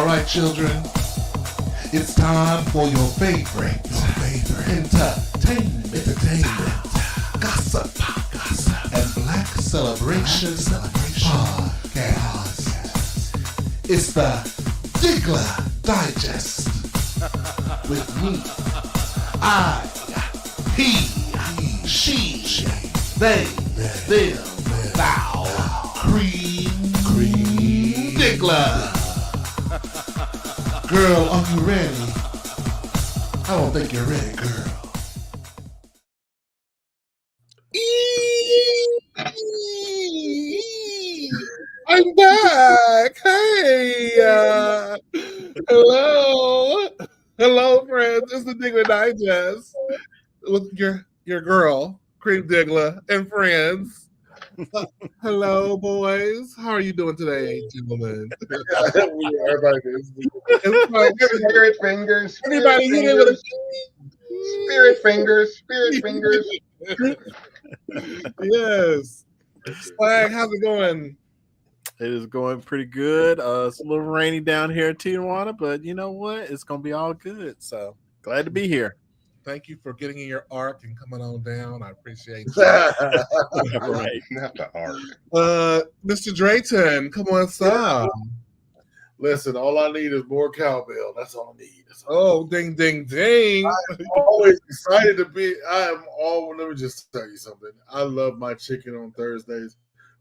All right, children. It's time for your favorite entertainment, gossip, and black celebration podcast. It's the Diggler Digest with me. I, he, she, they, them, thou, Cream Diggler. Girl, are you ready? I don't think you're ready, girl. I'm back. Hey, hello, friends. It's the Diggler Digest with your girl, Cream Diggler, and friends. Hello, boys. How are you doing today, gentlemen? Everybody is. It's like, Spirit fingers. anybody hit it with a Spirit fingers. yes. Swag, how's it going? It is going pretty good. It's a little rainy down here in Tijuana, but you know what? It's going to be all good. So glad to be here. Thank you for getting in your arc and coming on down. I appreciate you. Right. Not the art. Mr. Drayton, come on, son. Listen, all I need is more cowbell. That's all I need. Oh, ding, ding, ding. I'm always excited to be. Let me just tell you something. I love my chicken on Thursdays,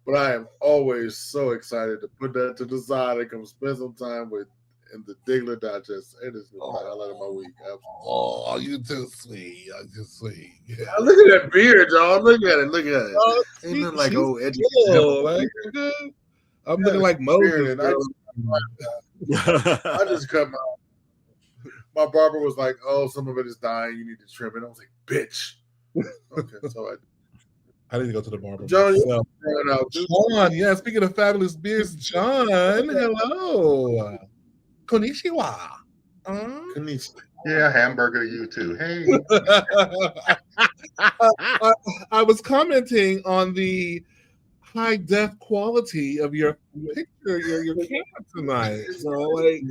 but I am always so excited to put that to the side and come spend some time with in the Diggler Digest. It is the highlight of my week. Absolutely. Oh, you too sweet. You're just sweet. Yeah. Look at that beard, y'all. Look at it. Oh, Ain't nothing like old edgy. cool. Like, good. I'm looking like Moses. I just cut my barber was like, "Oh, some of it is dying. You need to trim it." I was like, "Bitch." Okay, so I need to go to the barber. John, So, John, yeah. Speaking of fabulous beers, John, hello. Konnichiwa. Yeah, hamburger to you too. Hey. I was commenting on the high def quality of your picture, your camera tonight. So like,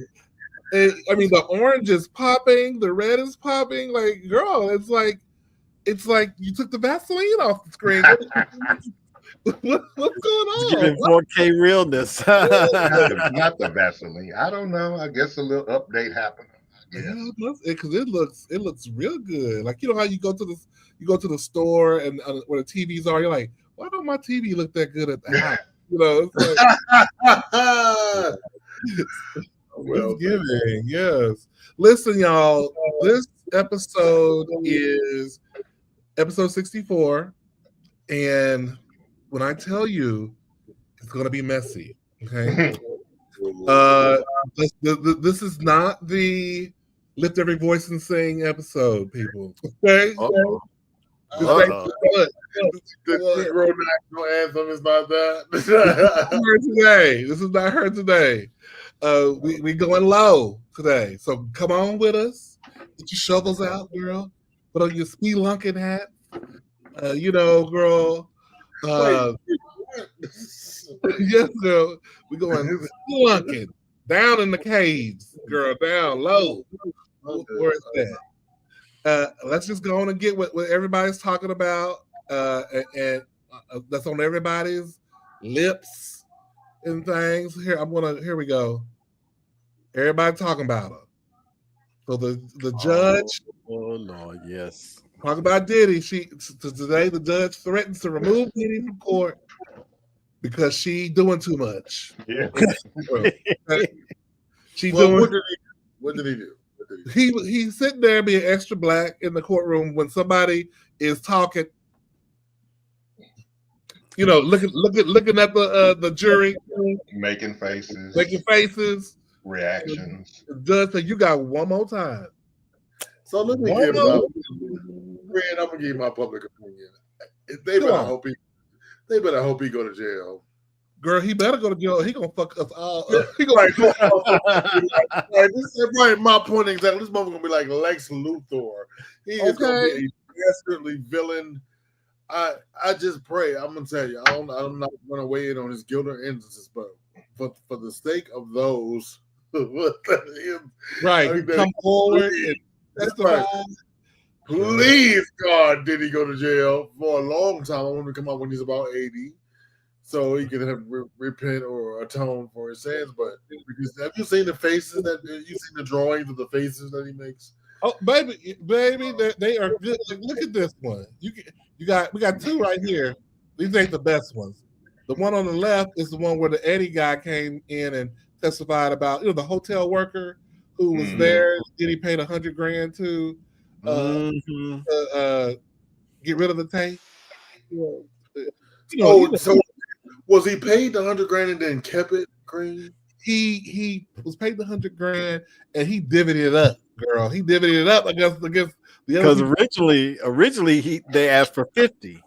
the orange is popping, the red is popping. Like, girl, it's like you took the Vaseline off the screen. What's going on? Giving 4K realness. Not the Vaseline. I don't know. I guess a little update happened. Yeah, because it looks real good. Like, you know how you go to the store and where the TVs are, you're like, why don't my TV look that good at the house? You know, it's like giving. Yes. Listen, y'all. This episode is episode 64, and when I tell you, it's going to be messy. Okay. This is not the lift every voice and sing episode, people. Okay. The Negro national anthem is not that. This is not her today. We going low today, so come on with us. Get your shovels out, girl. Put on your spelunking hat. Girl. Yes, girl. We going spelunking down in the caves, girl. Down low. Where's that? Let's just go on and get what everybody's talking about, and that's on everybody's lips and things. Here we go. Everybody talking about her. So the judge. Oh Lord, yes. Talk about Diddy. Today the judge threatens to remove Diddy from court because she doing too much. Yeah. What did he do? He's sitting there being extra black in the courtroom when somebody is talking. Looking at the jury, Making faces, reactions. The judge said, "You got one more time." So let me give I'm gonna give my public opinion. They better hope he go to jail. Girl, he better go to jail. He gonna fuck us all. He gonna this is right. My point exactly. This moment gonna be like Lex Luthor. He is gonna be a desperately villain. I just pray. I'm gonna tell you. I'm not gonna weigh in on his guilt or innocence, but for the sake of those Right. Like that. Come forward and testify. Right. Please, God, did he go to jail for a long time? I want him to come out when he's about 80, so he can have repent or atone for his sins. But because have you seen the faces that you seen the drawings of the faces that he makes? Oh, baby, they are good. Like, look at this one. We got two right here. These ain't the best ones. The one on the left is the one where the Eddie guy came in and testified about the hotel worker who was there. Did he paid $100,000 to get rid of the tape? So was he paid the $100,000 and then kept it? Cream? He was paid the $100,000 and he divvied it up, girl. He divvied it up against the because originally they asked for 50.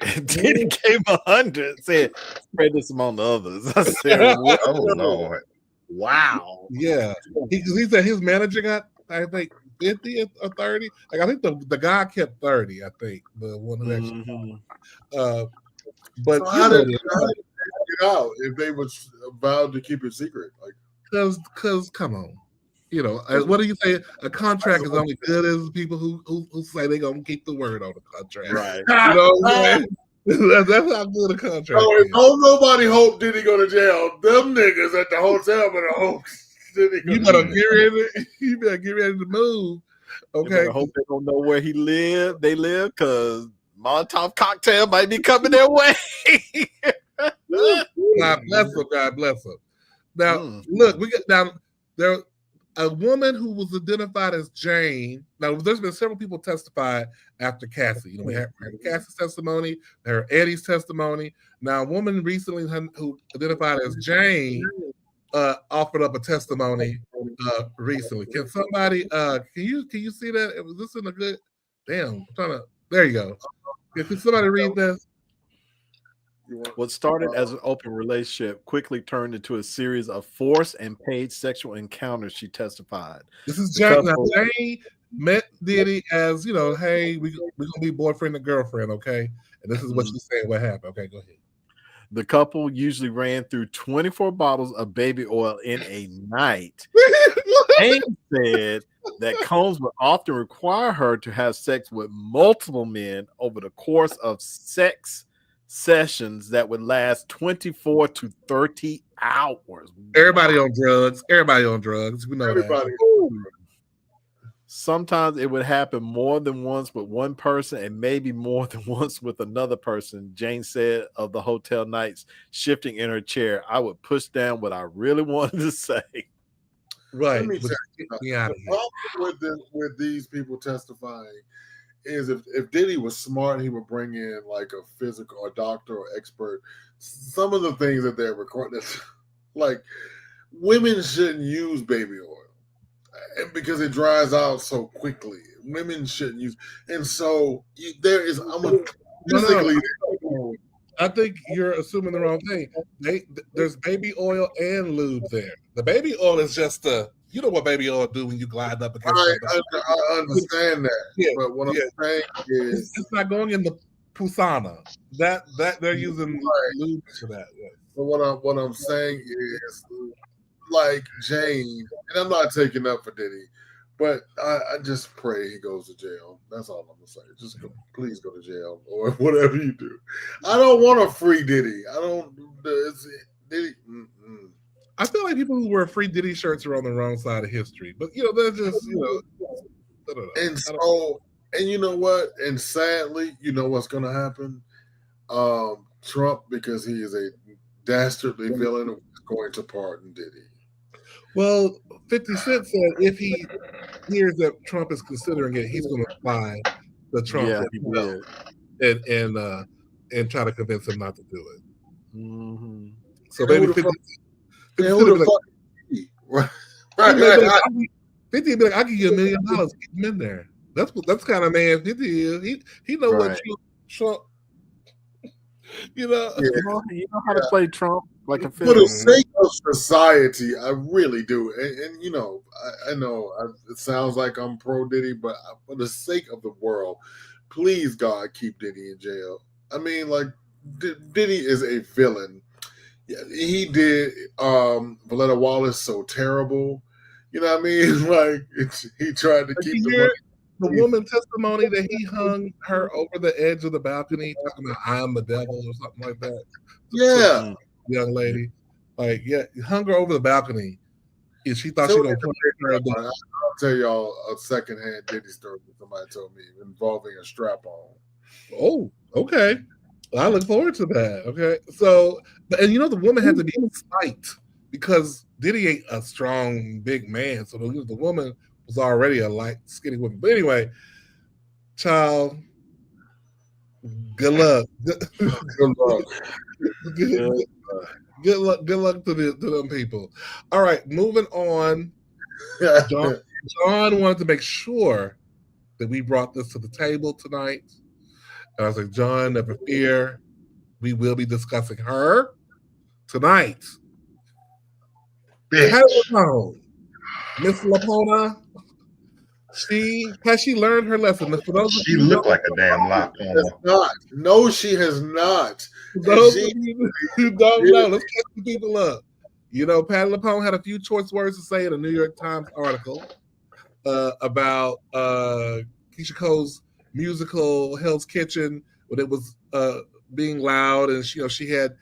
And then he gave 100, said, spread this among the others. I said, oh, Lord. Wow. Yeah. He said his manager got, I think, 50 or 30. Like, I think the guy kept 30, I think. The one that actually. But so how did they get out if they was vowed to keep it secret? Like, because come on. What do you say? A contract is only good as people who say they're gonna keep the word on the contract. Right. You know what I'm saying? That's how good a contract is. Don't nobody hope did he go to jail. Them niggas at the hotel better hope did he go you better get ready. You better get ready to move. Okay. I hope they don't know where he lived. They live because Molotov cocktail might be coming their way. God bless them. God bless them. Now, look, we got there. A woman who was identified as Jane. Now, there's been several people testified after Cassie. We had Cassie's testimony, there Eddie's testimony. Now, a woman recently who identified as Jane offered up a testimony recently. Can somebody? Can you see that? Was this in a good? Damn, I'm trying to. There you go. Can somebody read this? What started as an open relationship quickly turned into a series of forced and paid sexual encounters, she testified. This is Jane. Now, Jane met Diddy as, hey, we're going to be boyfriend and girlfriend, okay? And this is what she's saying what happened. Okay, go ahead. The couple usually ran through 24 bottles of baby oil in a night. Jane said that Combs would often require her to have sex with multiple men over the course of sex sessions that would last 24 to 30 hours. Everybody on drugs. We know that. Sometimes it would happen more than once with one person and maybe more than once with another person. Jane said of the hotel nights, shifting in her chair, I would push down what I really wanted to say. Right. The problem with these people testifying is if Diddy was smart, he would bring in like a physical or doctor or expert. Some of the things that they're recording, like women shouldn't use baby oil because it dries out so quickly. Women shouldn't use, and so there is. I think you're assuming the wrong thing. There's baby oil and lube there. The baby oil is just you know what baby oil do when you glide up against I understand that. Yeah, but what I'm saying is it's not going in the Pusana. That they're using lube for that. Yeah. But what I'm saying is like Jane, and I'm not taking up for Diddy, but I just pray he goes to jail. That's all I'm gonna say. Just please go to jail or whatever you do. I don't want a free Diddy. I don't. Diddy. I feel like people who wear free Diddy shirts are on the wrong side of history, but they're just And so, and you know what? And sadly, you know what's going to happen? Trump, because he is a dastardly villain, is going to pardon Diddy. Well, 50 Cent said if he hears that Trump is considering it, he's going to apply the Trump and try to convince him not to do it. Mm-hmm. So maybe 50 50 be like, I'll give you $1 million, keep him in there. That's kind of man 50 is. He know what Trump. You know how to play Trump like a for the sake of society. I really do, and I know it sounds like I'm pro Diddy, but for the sake of the world, please God keep Diddy in jail. I mean, like Diddy is a villain. he did Valletta Wallace so terrible. You know what I mean? Like he tried to Did keep you the hear money. the woman testimony that he hung her over the edge of the balcony, talking about "I'm the devil" or something like that? Yeah. Young lady, like he hung her over the balcony, and she thought she So was gonna put her. I'll tell y'all a secondhand Diddy story that somebody told me involving a strap on. Oh, okay. I look forward to that. Okay, so and the woman had to be slight because Diddy ain't a strong big man, so the woman was already a light skinny woman. But anyway, child, good luck. Good luck. Good luck. Good luck to them people. All right, moving on. John wanted to make sure that we brought this to the table tonight. And I was like, John, never fear. We will be discussing her tonight. Bitch. Miss Lapona, has she learned her lesson? For those She looked like a damn lot. Not. No, she has not. Those of you who don't know, let's catch the people up. Patti LuPone had a few choice words to say in a New York Times article about Keisha Cole's musical Hell's Kitchen when it was being loud, and she had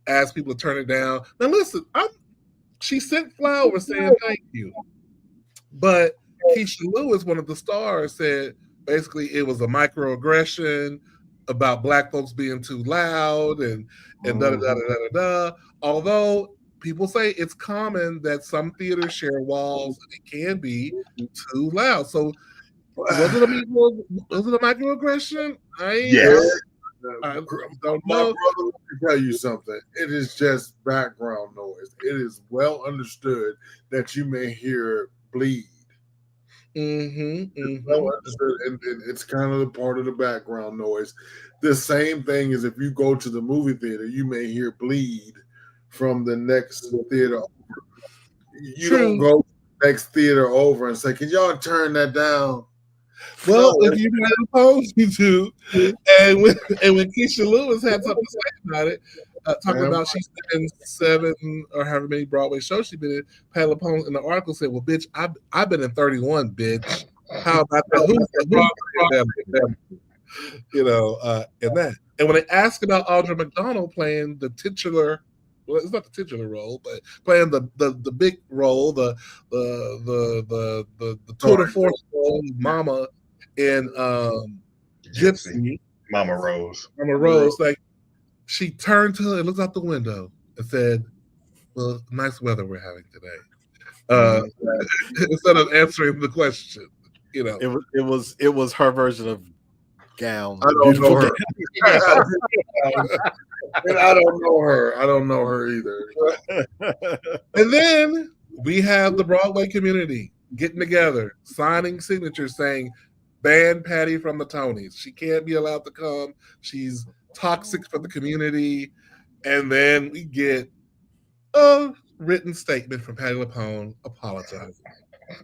asked people to turn it down. Now listen, she sent flowers saying thank you, but Keisha Lewis, one of the stars, said basically it was a microaggression about Black folks being too loud and da da da da da da. Although people say it's common that some theaters share walls and it can be too loud. So was it a microaggression? Yes. I don't My know. brother, let me tell you something. It is just background noise. It is well understood that you may hear bleed. Well understood, and it's kind of the part of the background noise. The same thing as if you go to the movie theater, you may hear bleed from the next theater over. You don't go to the next theater over and say, "Can y'all turn that down?" Well, if you had opposed you to, and when Keisha Lewis had something to say about it, talking about she's been in 7 or however many Broadway shows she's been in, Pat LuPone in the article said, "Well, bitch, I've been in 31, bitch. How about that? Who's in that?" And when they asked about Audra McDonald playing the titular. Well, it's not the titular role, but playing the big role, the tour de force role, Mama in Gypsy, Mama Rose. like she turned to her and looked out the window and said, "Well, nice weather we're having today." Instead of answering the question, it was her version of gown. I don't know her. And I don't know her either. And then we have the Broadway community getting together, signing signatures saying, "Ban Patty from the Tonys. She can't be allowed to come. She's toxic for the community." And then we get a written statement from Patti LuPone apologizing.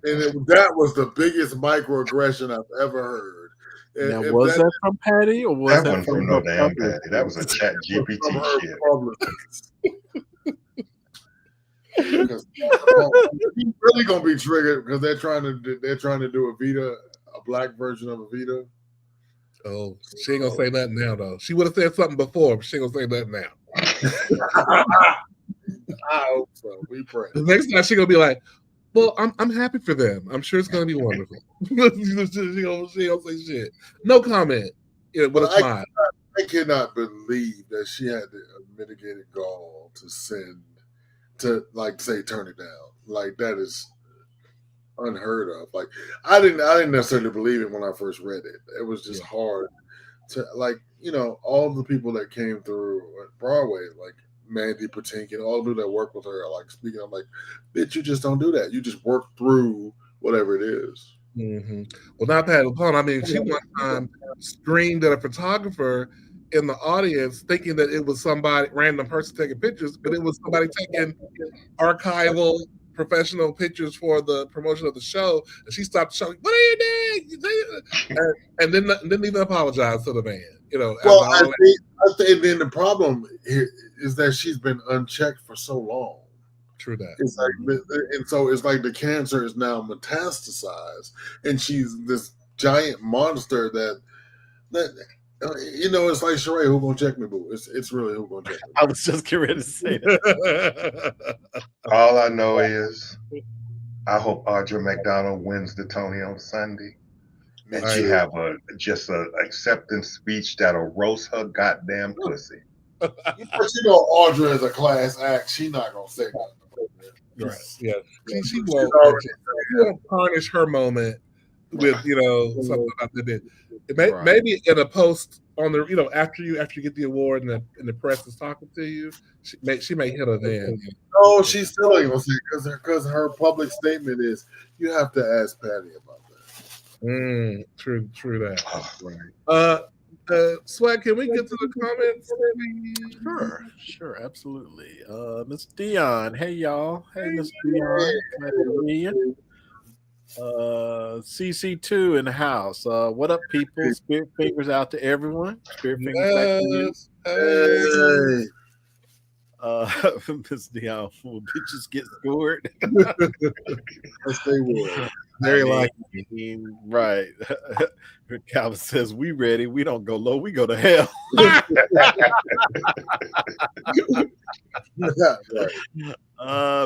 And that was the biggest microaggression I've ever heard. Now, was that from Patty or was that from no damn Patty? That was a Chat GPT shit. Because he's really gonna be triggered because they're trying to do a black version of Evita. Oh, she ain't gonna say nothing now though. She would have said something before, but she ain't gonna say nothing now. I hope so. We pray. The next time she gonna be like, "Well, I'm happy for them. I'm sure it's gonna be wonderful." she gonna say shit. No comment. With a smile. I cannot believe that she had the mitigated gall to send to say turn it down. Like that is unheard of. Like I didn't necessarily believe it when I first read it. It was just hard to all the people that came through at Broadway, like Mandy Patinkin, all the people that work with her are like speaking. I'm like, bitch, you just don't do that. You just work through whatever it is. Mm-hmm. Well, not Pat LuPone. I mean, she one time screamed at a photographer in the audience, thinking that it was somebody random person taking pictures, but it was somebody taking archival professional pictures for the promotion of the show, and she stopped the show. What are you doing? And then didn't even apologize to the band. You know, well, I think then the problem here is that she's been unchecked for so long. True that. It's like, and so it's like the cancer is now metastasized, and she's this giant monster that you know, it's like Sheree, who gonna check me, boo? It's really who gonna check me. I was just getting ready to say that. All I know is I hope Audra McDonald wins the Tony on Sunday. And she have just a acceptance speech that'll roast her goddamn pussy. But you know, Audra is a class act. She not gonna say nothing. Right. Yeah. She won't tarnish her moment with something about the bit. Maybe in a post on the after you get the award and the press is talking to you, she may hit her then. No, she still ain't gonna say because her public statement is you have to ask Patty about that. True that. Right. Swag, can we get to the comments? Sure, absolutely. Miss Dion, hey y'all. Hey Miss Dion. CC2 in the house. What up, people? Spirit fingers out to everyone. Spirit fingers back to you. Miss Dion, will bitches get scored? Yes, they will. Very likely. Right. Calvin says, we ready. We don't go low. We go to hell.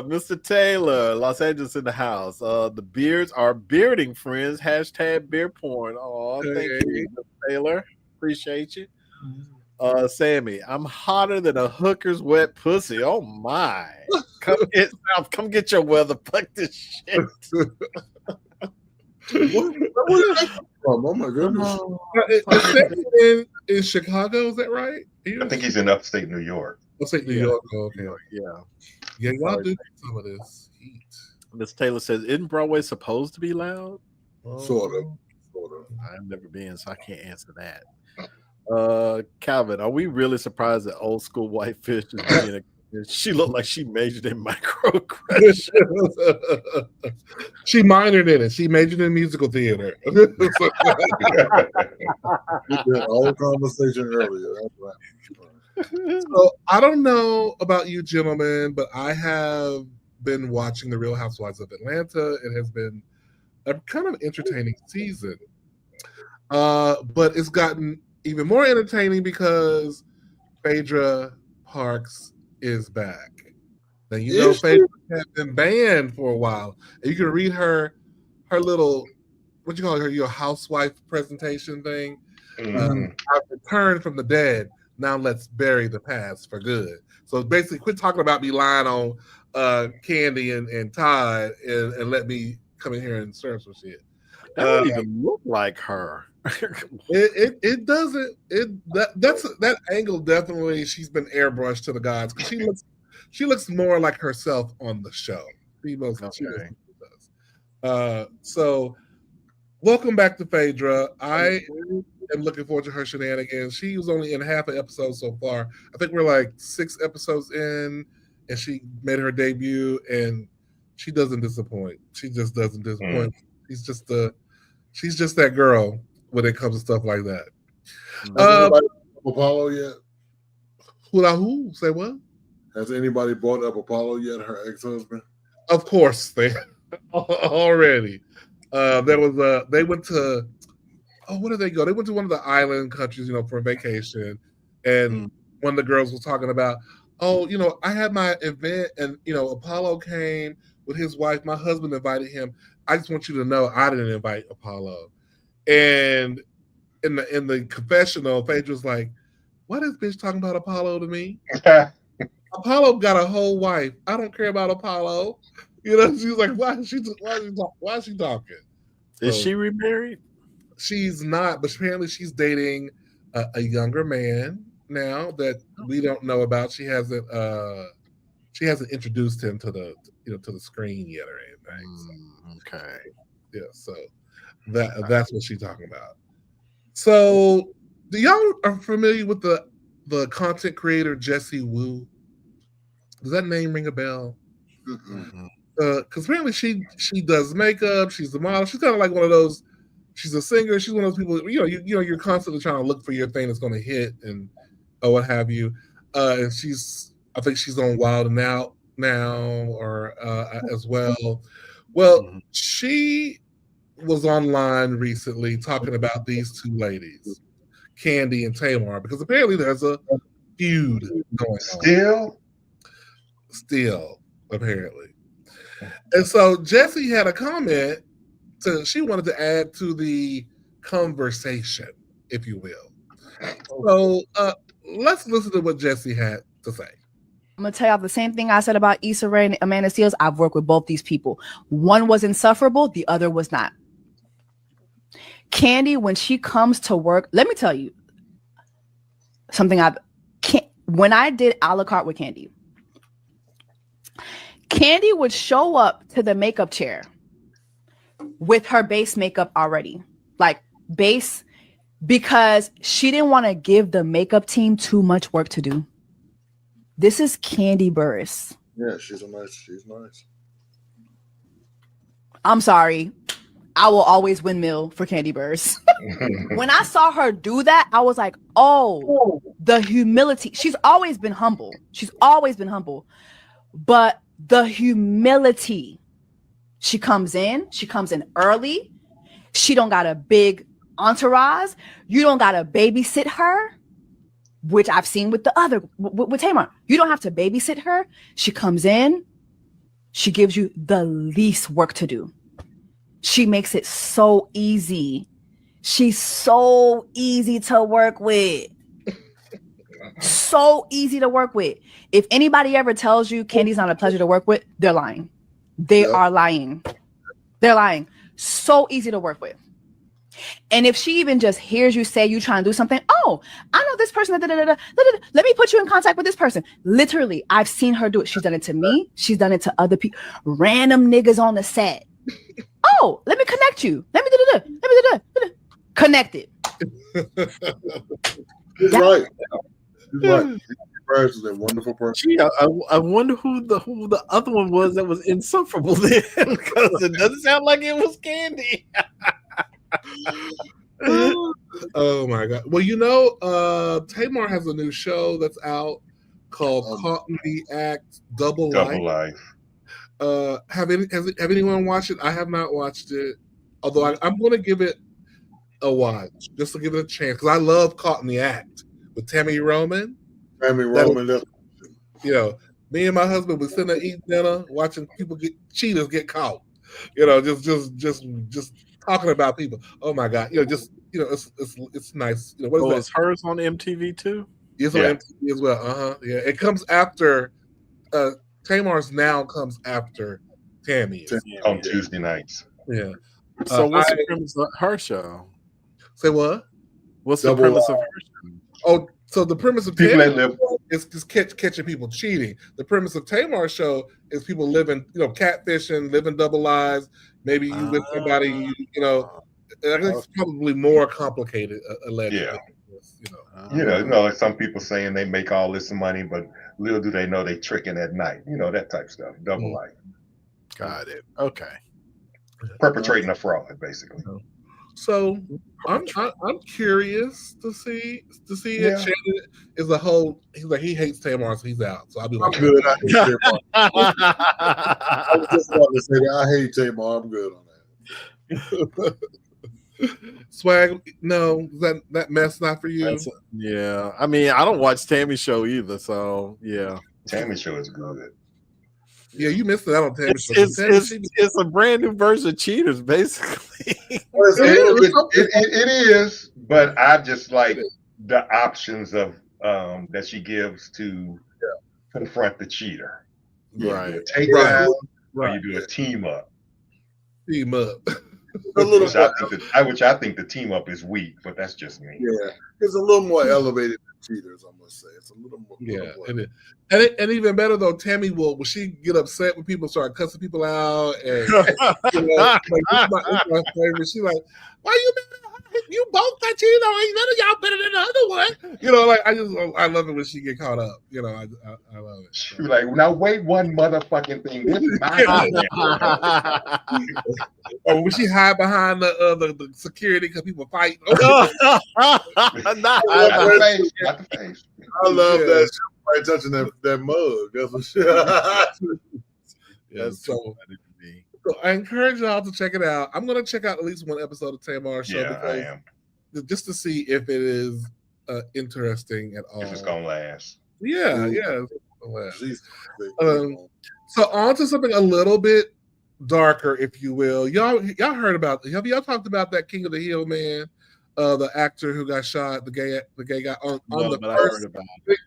Mr. Taylor, Los Angeles in the house. The beards are bearding friends. Hashtag beer porn. Oh, thank you, Mr. Taylor. Appreciate you. Sammy, I'm hotter than a hooker's wet pussy. Oh my. Come get your weather. Fuck this shit. Where did that come from? Oh my goodness. In Chicago, is that right? I think he's in upstate New York. Upstate New York. Oh, okay. Yeah, y'all do some of this heat. Miss Taylor says, isn't Broadway supposed to be loud? Sort of. I've never been, so I can't answer that. Calvin, are we really surprised that old school whitefish is being she looked like she majored in microaggression? She minored in it. She majored in musical theater. We did a whole conversation earlier. That's right. So I don't know about you gentlemen, but I have been watching The Real Housewives of Atlanta. It has been a kind of entertaining season. But it's gotten even more entertaining because Phaedra Parks is back. Now Phaedra has been banned for a while. And you can read her little what you call her, your housewife presentation thing. I've returned from the dead. Now let's bury the past for good. So basically, quit talking about me lying on Candy and Todd and let me come in here and serve some shit. That don't even look like her. It doesn't. That angle definitely. She's been airbrushed to the gods because she looks more like herself on the show. She does. So welcome back to Phaedra. I am looking forward to her shenanigans. She was only in half an episode so far. I think we're like 6 episodes in, and she made her debut, and she doesn't disappoint. She just doesn't disappoint. She's just that girl when it comes to stuff like that. Has anybody brought up Apollo yet? Who? Say what? Has anybody brought up Apollo yet? Her ex-husband? Of course, they already. They went to. Oh, where did they go? They went to one of the island countries, for vacation, and one of the girls was talking about, I had my event, and Apollo came with his wife. My husband invited him. I just want you to know I didn't invite Apollo. And in the confessional, Phaedra's like, why is this bitch talking about Apollo to me? Apollo got a whole wife. I don't care about Apollo. She's like, why is she talking? Is she remarried? She's not, but apparently she's dating a younger man now that we don't know about. She hasn't introduced him to the to the screen yet or anything. So. Okay. Yeah, so that's what she's talking about. So, do y'all are familiar with the content creator Jesse Wu? Does that name ring a bell? because apparently she does makeup. She's a model. She's kind of like one of those. She's a singer. She's one of those people. You're constantly trying to look for your thing that's going to hit and what have you. And I think she's on Wild and Out now, or as well. Well, she was online recently talking about these two ladies, Candy and Tamar, because apparently there's a feud going on. Still, apparently. And so Jessie had a comment she wanted to add to the conversation, if you will. So let's listen to what Jessie had to say. I'm gonna tell y'all the same thing I said about Issa Rae and Amanda Seales. I've worked with both these people. One was insufferable, the other was not. Candy, when she comes to work, let me tell you something. When I did a la carte with Candy would show up to the makeup chair with her base makeup already, like base, because she didn't want to give the makeup team too much work to do. This is Candy Burris. Yeah, she's nice. I'm sorry. I will always windmill for Candy Burris. When I saw her do that, I was like, oh, the humility. She's always been humble. But the humility. She comes in early. She don't got a big entourage. You don't got to babysit her, which I've seen with with Tamar. You don't have to babysit her. She comes in. She gives you the least work to do. She makes it so easy. She's so easy to work with. So easy to work with. If anybody ever tells you Candy's not a pleasure to work with, they're lying. They are lying. They're lying. So easy to work with. And if she even just hears you say you trying to do something, oh, I know this person. Let me put you in contact with this person. Literally, I've seen her do it. She's done it to me. She's done it to other people. Random niggas on the set. Oh, let me connect you. Let me do. Connected. He's right. Is a wonderful person. Gee, I wonder who the other one was that was insufferable then, because it doesn't sound like it was Candy. Oh my god! Well, Tamar has a new show that's out called Caught in the Act Double Life. Have anyone watched it? I have not watched it, although I'm going to give it a watch just to give it a chance because I love Caught in the Act with Tammy Roman. Me and my husband was sitting there eating dinner, watching people cheaters get caught. Just talking about people. Oh my god! It's nice. What is that? Hers on MTV too? It's on MTV as well. Yeah, it comes after. Tamar's now comes after Tammy on Tuesday nights. Yeah. So what's the premise of her show? Say what? What's the premise of her show? Oh, so the premise of Tamar is just catching people cheating. The premise of Tamar's show is people living, catfishing, living double lives. Maybe you with somebody, I think it's probably more complicated, allegedly. Like some people saying they make all this money, but little do they know they tricking at night. That type of stuff. Double life. Got it. Okay. Perpetrating a fraud, basically. So I'm curious to see it. Shannon is a whole. He's like he hates Tamar, so he's out. So I'll be like, I'm good. I hate Tamar. I was just about to say that. I hate Tamar. I'm good on that. Swag, no, that mess not for you. Yeah, I mean, I don't watch Tammy's show either, so yeah. Tammy's show is good. Yeah, you missed out on Tammy's show. It's a brand new version of Cheaters, basically. It is, but I just like the options of that she gives to confront the cheater. Right. Take down, or you do a team up. Team up. Which I think the team up is weak, but that's just me. Yeah, it's a little more elevated than Cheaters, I must say. It's a little more. And even better though, Tammy will she get upset when people start cussing people out and like, it's my favorite. She like, why you mad? You both got cheated on. Ain't none of y'all better than the other one. You know, like I love it when she get caught up. You know, I love it. She was like, now wait one motherfucking thing. This is my Or when she hide behind the security because people fight. Not not the face. Not the face. I love that shit. Right, touching that mug. That's what shit. That's so I encourage y'all to check it out. I'm going to check out at least one episode of Tamar's show. Yeah, I am. Just to see if it is interesting at all. If it's going to last. Yeah. So on to something a little bit darker, if you will. Y'all heard about? Have y'all talked about that King of the Hill man, the actor who got shot, the gay guy on the first? I heard about it.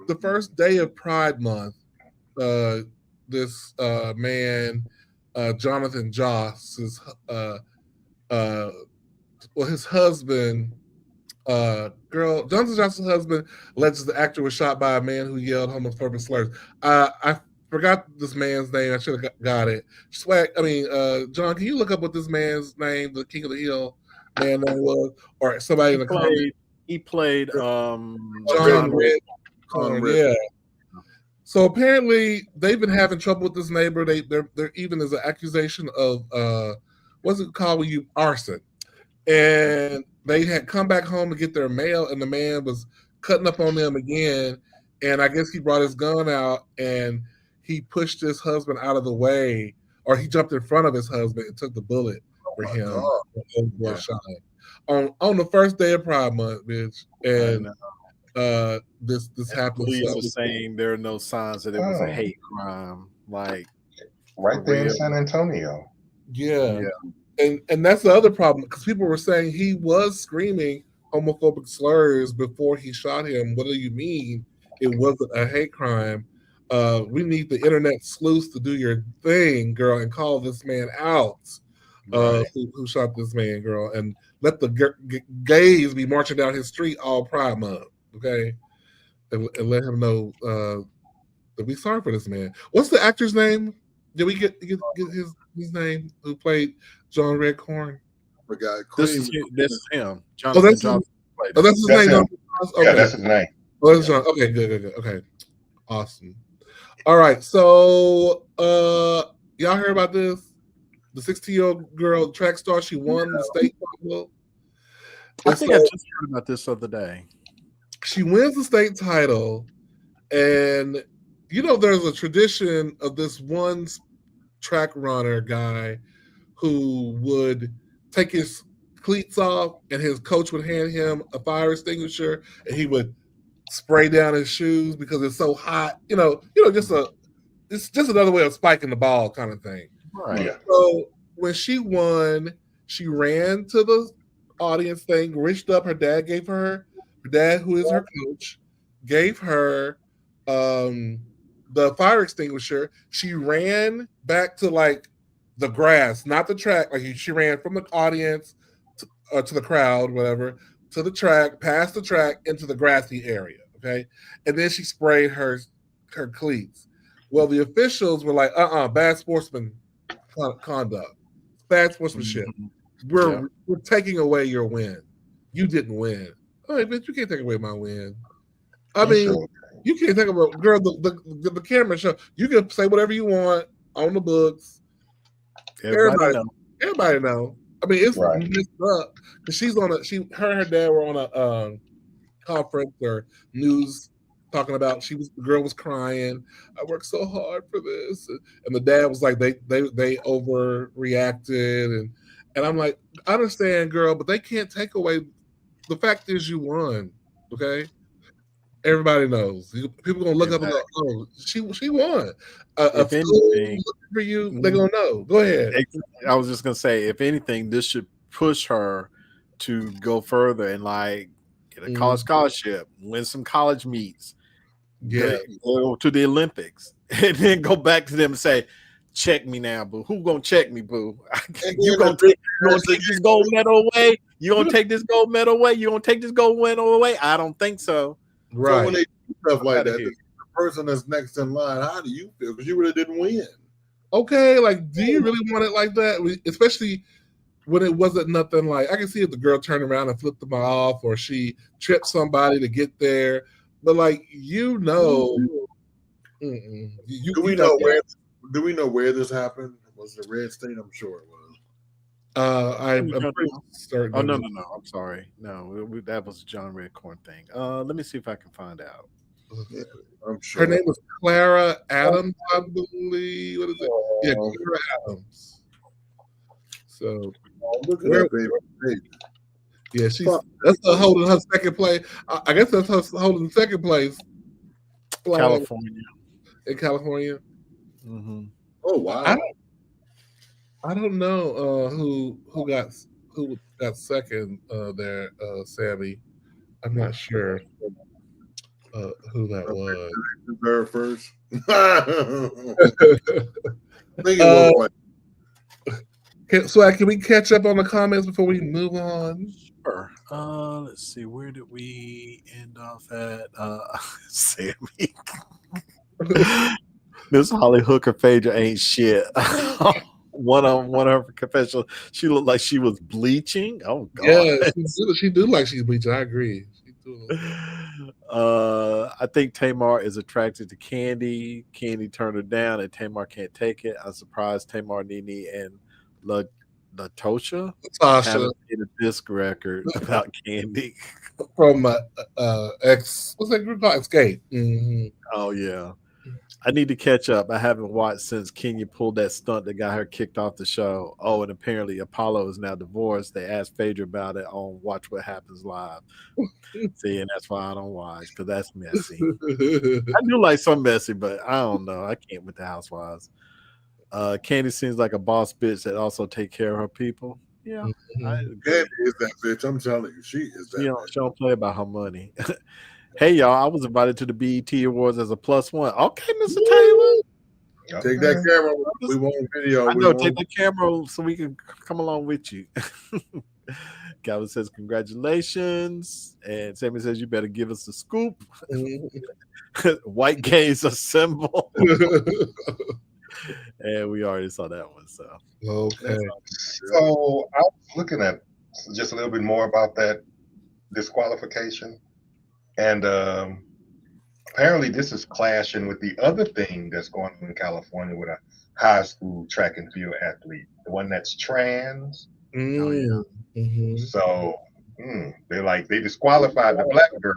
The first day of Pride Month. This man, Jonathan Joss, his husband, Jonathan Joss's husband, alleges the actor was shot by a man who yelled homophobic slurs. I forgot this man's name. I should have got it. John, can you look up what this man's name, the King of the Hill man, name was, or somebody in the comments? He played John Red. Yeah. So apparently they've been having trouble with this neighbor. There even is an accusation of what's it called when you arson, and they had come back home to get their mail, and the man was cutting up on them again. And I guess he brought his gun out and he pushed his husband out of the way, or he jumped in front of his husband and took the bullet for him. On the first day of Pride Month, bitch, and. This happened. Police are saying there are no signs that it was a hate crime, like right there in San Antonio. Yeah. And that's the other problem, because people were saying he was screaming homophobic slurs before he shot him. What do you mean it wasn't a hate crime? We need the internet sleuths to do your thing, girl, and call this man out. Who shot this man, girl, and let the gays be marching down his street all Pride Month. Okay, and let him know that we sorry for this man. What's the actor's name? Did we get his name? Who played John Redcorn? This is him. That's his name. Yeah, that's his name. Oh, that's John. Okay, good. Okay, awesome. All right, so y'all heard about this? The 16-year-old girl track star, she won the state title. I think I just heard about this the other day. She wins the state title, and there's a tradition of this one track runner guy who would take his cleats off, and his coach would hand him a fire extinguisher, and he would spray down his shoes because it's so hot. It's just another way of spiking the ball, kind of thing. Right. Yeah. So when she won, she ran to the audience thing, reached up. Her dad, who is her coach, gave her the fire extinguisher. She ran back to like the grass, not the track. Like she ran from the audience to the crowd, whatever, to the track, past the track, into the grassy area. Okay, and then she sprayed her cleats. Well, the officials were like, bad sportsman conduct, bad sportsmanship. We're taking away your win. You didn't win. All right, bitch, you can't take away my win. You can't take away, girl. The camera show. You can say whatever you want on the books. Everybody know. I mean, it's messed up because she's on her and her dad were on a conference or news talking about the girl was crying. I worked so hard for this, and the dad was like, they overreacted, and I'm like, I understand, girl, but they can't take away. The fact is, you won. Okay, everybody knows. People gonna look up and go, "Oh, she won." If anything, for you, they're gonna know. Go ahead. I was just gonna say, if anything, this should push her to go further and like get a college scholarship, win some college meets, go to the Olympics, and then go back to them and say, check me now, boo. Who gonna check me, boo? You gonna take this gold medal away? You gonna take this gold medal away? You gonna take this gold medal away? I don't think so. Right. So when they do stuff like that, the person that's next in line, how do you feel? Because you really didn't win. Okay, like, do you really want it like that? Especially when it wasn't nothing like I can see if the girl turned around and flipped them off, or she tripped somebody to get there. But like you know, do we know where this happened? Was it Red State? I'm sure it was. I'm pretty certain. Oh no! I'm sorry. No, that was a John Redcorn thing. Let me see if I can find out. Yeah, I'm sure. Her name was Clara Adams, I believe. What is it? Yeah, Clara Adams. So look at that baby. Yeah, that's her holding her second place. I guess that's her holding second place. California. In California. Mm-hmm. Oh wow! I don't know who got second there, Sammy. I'm not sure who that was. Her first. I think it was like. So can we catch up on the comments before we move on? Sure. Let's see. Where did we end off at? Sammy. Miss Holly Hooker Phaedra ain't shit. one of her confessional, she looked like she was bleaching. Oh god. Yeah, she do like she's bleaching. I agree. I think Tamar is attracted to Candy. Candy turned her down, and Tamar can't take it. I'm surprised Tamar, Nene, and Latosha haven't made a disc record about Candy from what's that group called? Escape. Mm-hmm. Oh yeah, I need to catch up. I haven't watched since Kenya pulled that stunt that got her kicked off the show. Oh, and apparently Apollo is now divorced. They asked Phaedra about it on Watch What Happens Live. See, and that's why I don't watch, because that's messy. I do like some messy, but I don't know. I can't with the Housewives. Candy seems like a boss bitch that also take care of her people. Yeah, Candy is that bitch. I'm telling you, she is that. She don't play about her money. Hey y'all, I was invited to the BET Awards as a +1. Okay, Mr. Taylor. Take that camera. We want video. I know, take the camera so we can come along with you. Calvin says congratulations. And Sammy says you better give us the scoop. White gays assemble. And we already saw that one. So okay. So I was looking at just a little bit more about that disqualification. And apparently this is clashing with the other thing that's going on in California with a high school track and field athlete, the one that's trans. Oh yeah. Mm-hmm. So they disqualified the black girl,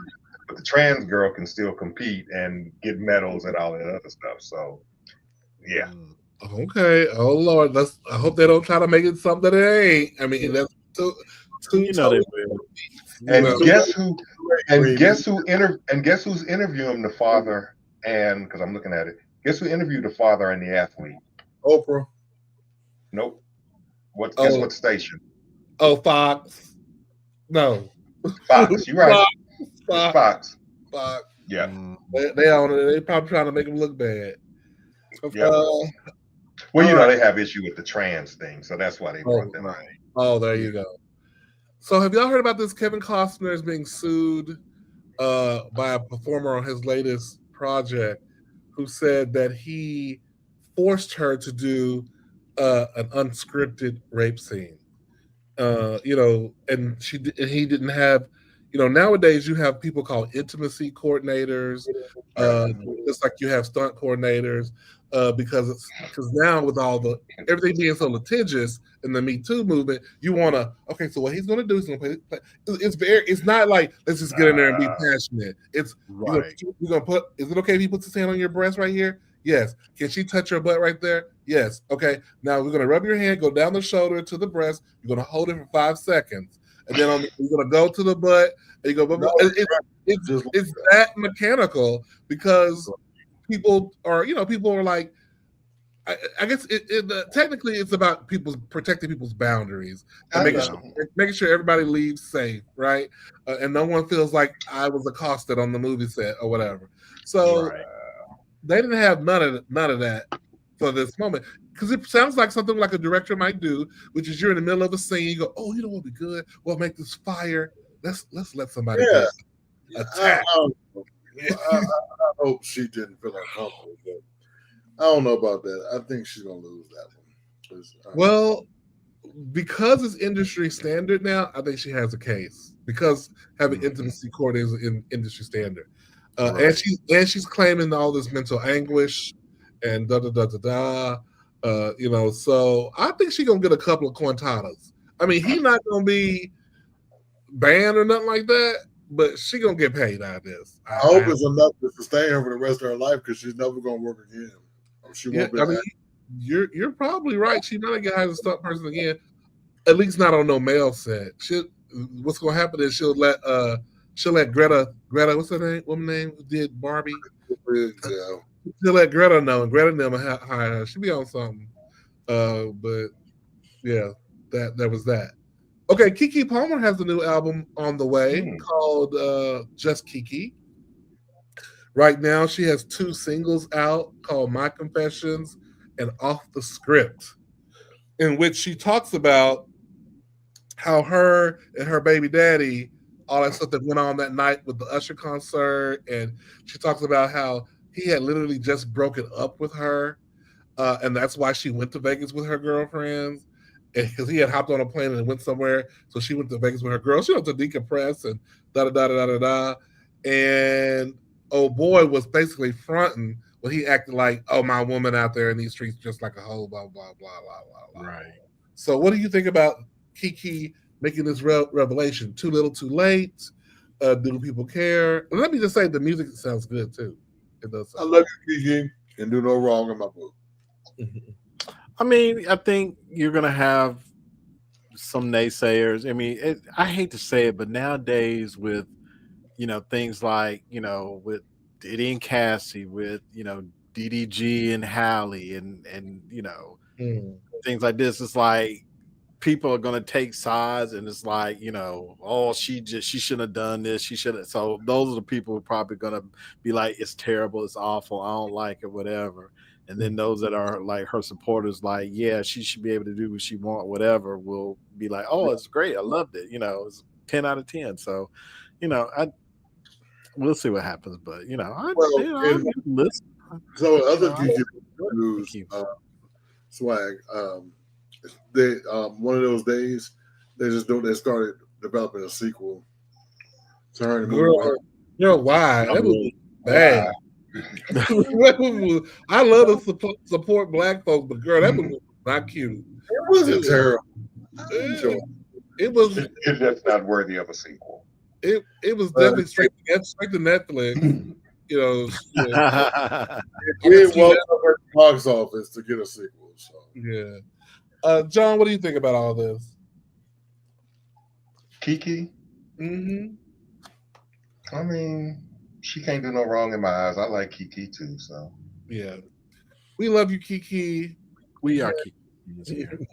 but the trans girl can still compete and get medals and all that other stuff. So yeah. Okay. Oh Lord, I hope they don't try to make it something that it ain't. I mean, that's too you know they will. And guess who? And guess who's interviewing the father? And because I'm looking at it, guess who interviewed the father and the athlete? Oprah. Nope. Guess what station? Oh, Fox. No. Fox. You're right. Fox. Yeah. They own it. They probably trying to make him look bad. Yeah. Well, they have issue with the trans thing, so that's why they brought them out. Oh, there you go. So have y'all heard about this? Kevin Costner is being sued by a performer on his latest project who said that he forced her to do an unscripted rape scene. And he didn't have, nowadays you have people called intimacy coordinators, just like you have stunt coordinators, because now with everything being so litigious in the Me Too movement, you want to, okay, so what he's going to do is going to play. It's not like, let's just get in there and be passionate. It's, right. You're going to put, is it okay if he puts his hand on your breast right here? Yes. Can she touch your butt right there? Yes. Okay. Now we're going to rub your hand, go down the shoulder to the breast. You're going to hold it for 5 seconds. And then you're going to go to the butt. And you go, it's that mechanical, because people are like, I guess technically it's about protecting people's boundaries and making sure everybody leaves safe, right? And no one feels like I was accosted on the movie set or whatever. So they didn't have none of that for this moment, because it sounds like something like a director might do, which is you're in the middle of a scene, you go, oh, what would be good? Well, make this fire. Let's let somebody get attacked. I hope she didn't feel uncomfortable. But I don't know about that. I think she's gonna lose that one. Well, because it's industry standard now, I think she has a case because having intimacy court is in industry standard, Right. and she's claiming all this mental anguish and da da da da da. You know, so I think she's gonna get a couple of Quintanas. I mean, he's not gonna be banned or nothing like that, but she gonna get paid out of this. I hope it's enough to sustain her for the rest of her life because she's never gonna work again. She won't be. I mean, you're probably right. She might get hired as a stunt person again. At least not on no male set. What's gonna happen is she'll let Greta what's her name? Woman name who did Barbie. Yeah. She'll let Greta know, and Greta never hire her. She'll be on something. But yeah, that was that. Okay, Keke Palmer has a new album on the way called Just Keke. Right now, she has 2 singles out called My Confessions and Off the Script, in which she talks about how her and her baby daddy, all that stuff that went on that night with the Usher concert. And she talks about how he had literally just broken up with her. And that's why she went to Vegas with her girlfriends. Because he had hopped on a plane and went somewhere. So she went to Vegas with her girl. She went to decompress and da-da-da-da-da-da. And oh boy was basically fronting when he acted like, oh, my woman out there in these streets just like a hoe, blah, blah, blah, blah, blah, blah. Right. So what do you think about Keke making this revelation? Too little, too late? Do people care? And let me just say, the music sounds good too. It does. I love you, Keke. Can do no wrong in my book. I mean, I think you're gonna have some naysayers. I mean, I hate to say it, but nowadays with things like with Diddy and Cassie, with DDG and Halle, and things like this, it's like people are gonna take sides, and it's like oh, she shouldn't have done this, she should have. So those are the people who are probably gonna be like, it's terrible, it's awful, I don't like it, whatever. And then those that are like her supporters, like, yeah, she should be able to do what she want, whatever, will be like, oh, it's great, I loved it, it's 10 out of 10. So we'll see what happens, but I listen. So other Keke news, swag. They one of those days they started developing a sequel to her. Why? That was bad. I love to support Black folks, but girl, that was not cute. It wasn't terrible. It was. It's just not worthy of a sequel. It was definitely straight to Netflix. We didn't walk over the box office to get a sequel. So yeah. John, what do you think about all this? Keke? Mm-hmm. I mean, she can't do no wrong in my eyes. I like Keke too, so. Yeah. We love you, Keke. We are Keke.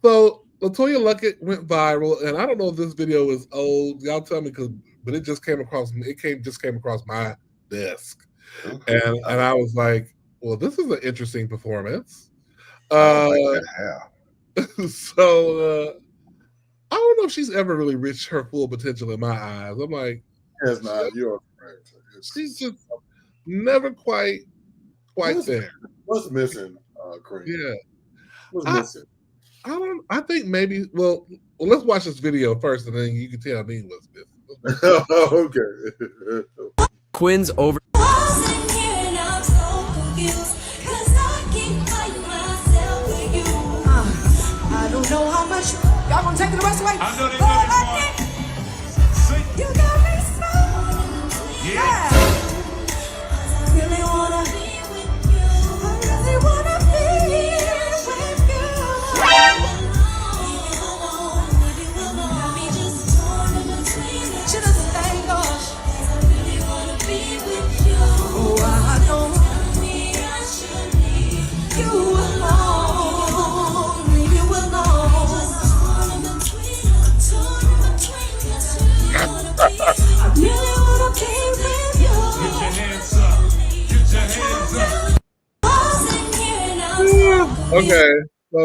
So, LaToya Luckett went viral, and I don't know if this video is old. Y'all tell me, but it just came across my desk. Okay. And I was like, well, this is an interesting performance. I So I don't know if she's ever really reached her full potential in my eyes. I'm like, it's not. You're correct. She's just never quite there. What's missing, Cream? Yeah. What's missing? I think maybe. Well, let's watch this video first, and then you can tell me what's missing. Okay. Quinn's over. I don't know how much y'all gonna take it the rest away. I know they know this. You got me so. Yeah. I really wanna be with you. I really wanna be with you. Should have stayed on. I really wanna be with you. Oh, I don't want me. I should leave you alone. Leave you alone. I really wanna be with you. Get your hands up. Get your hands up. Okay, so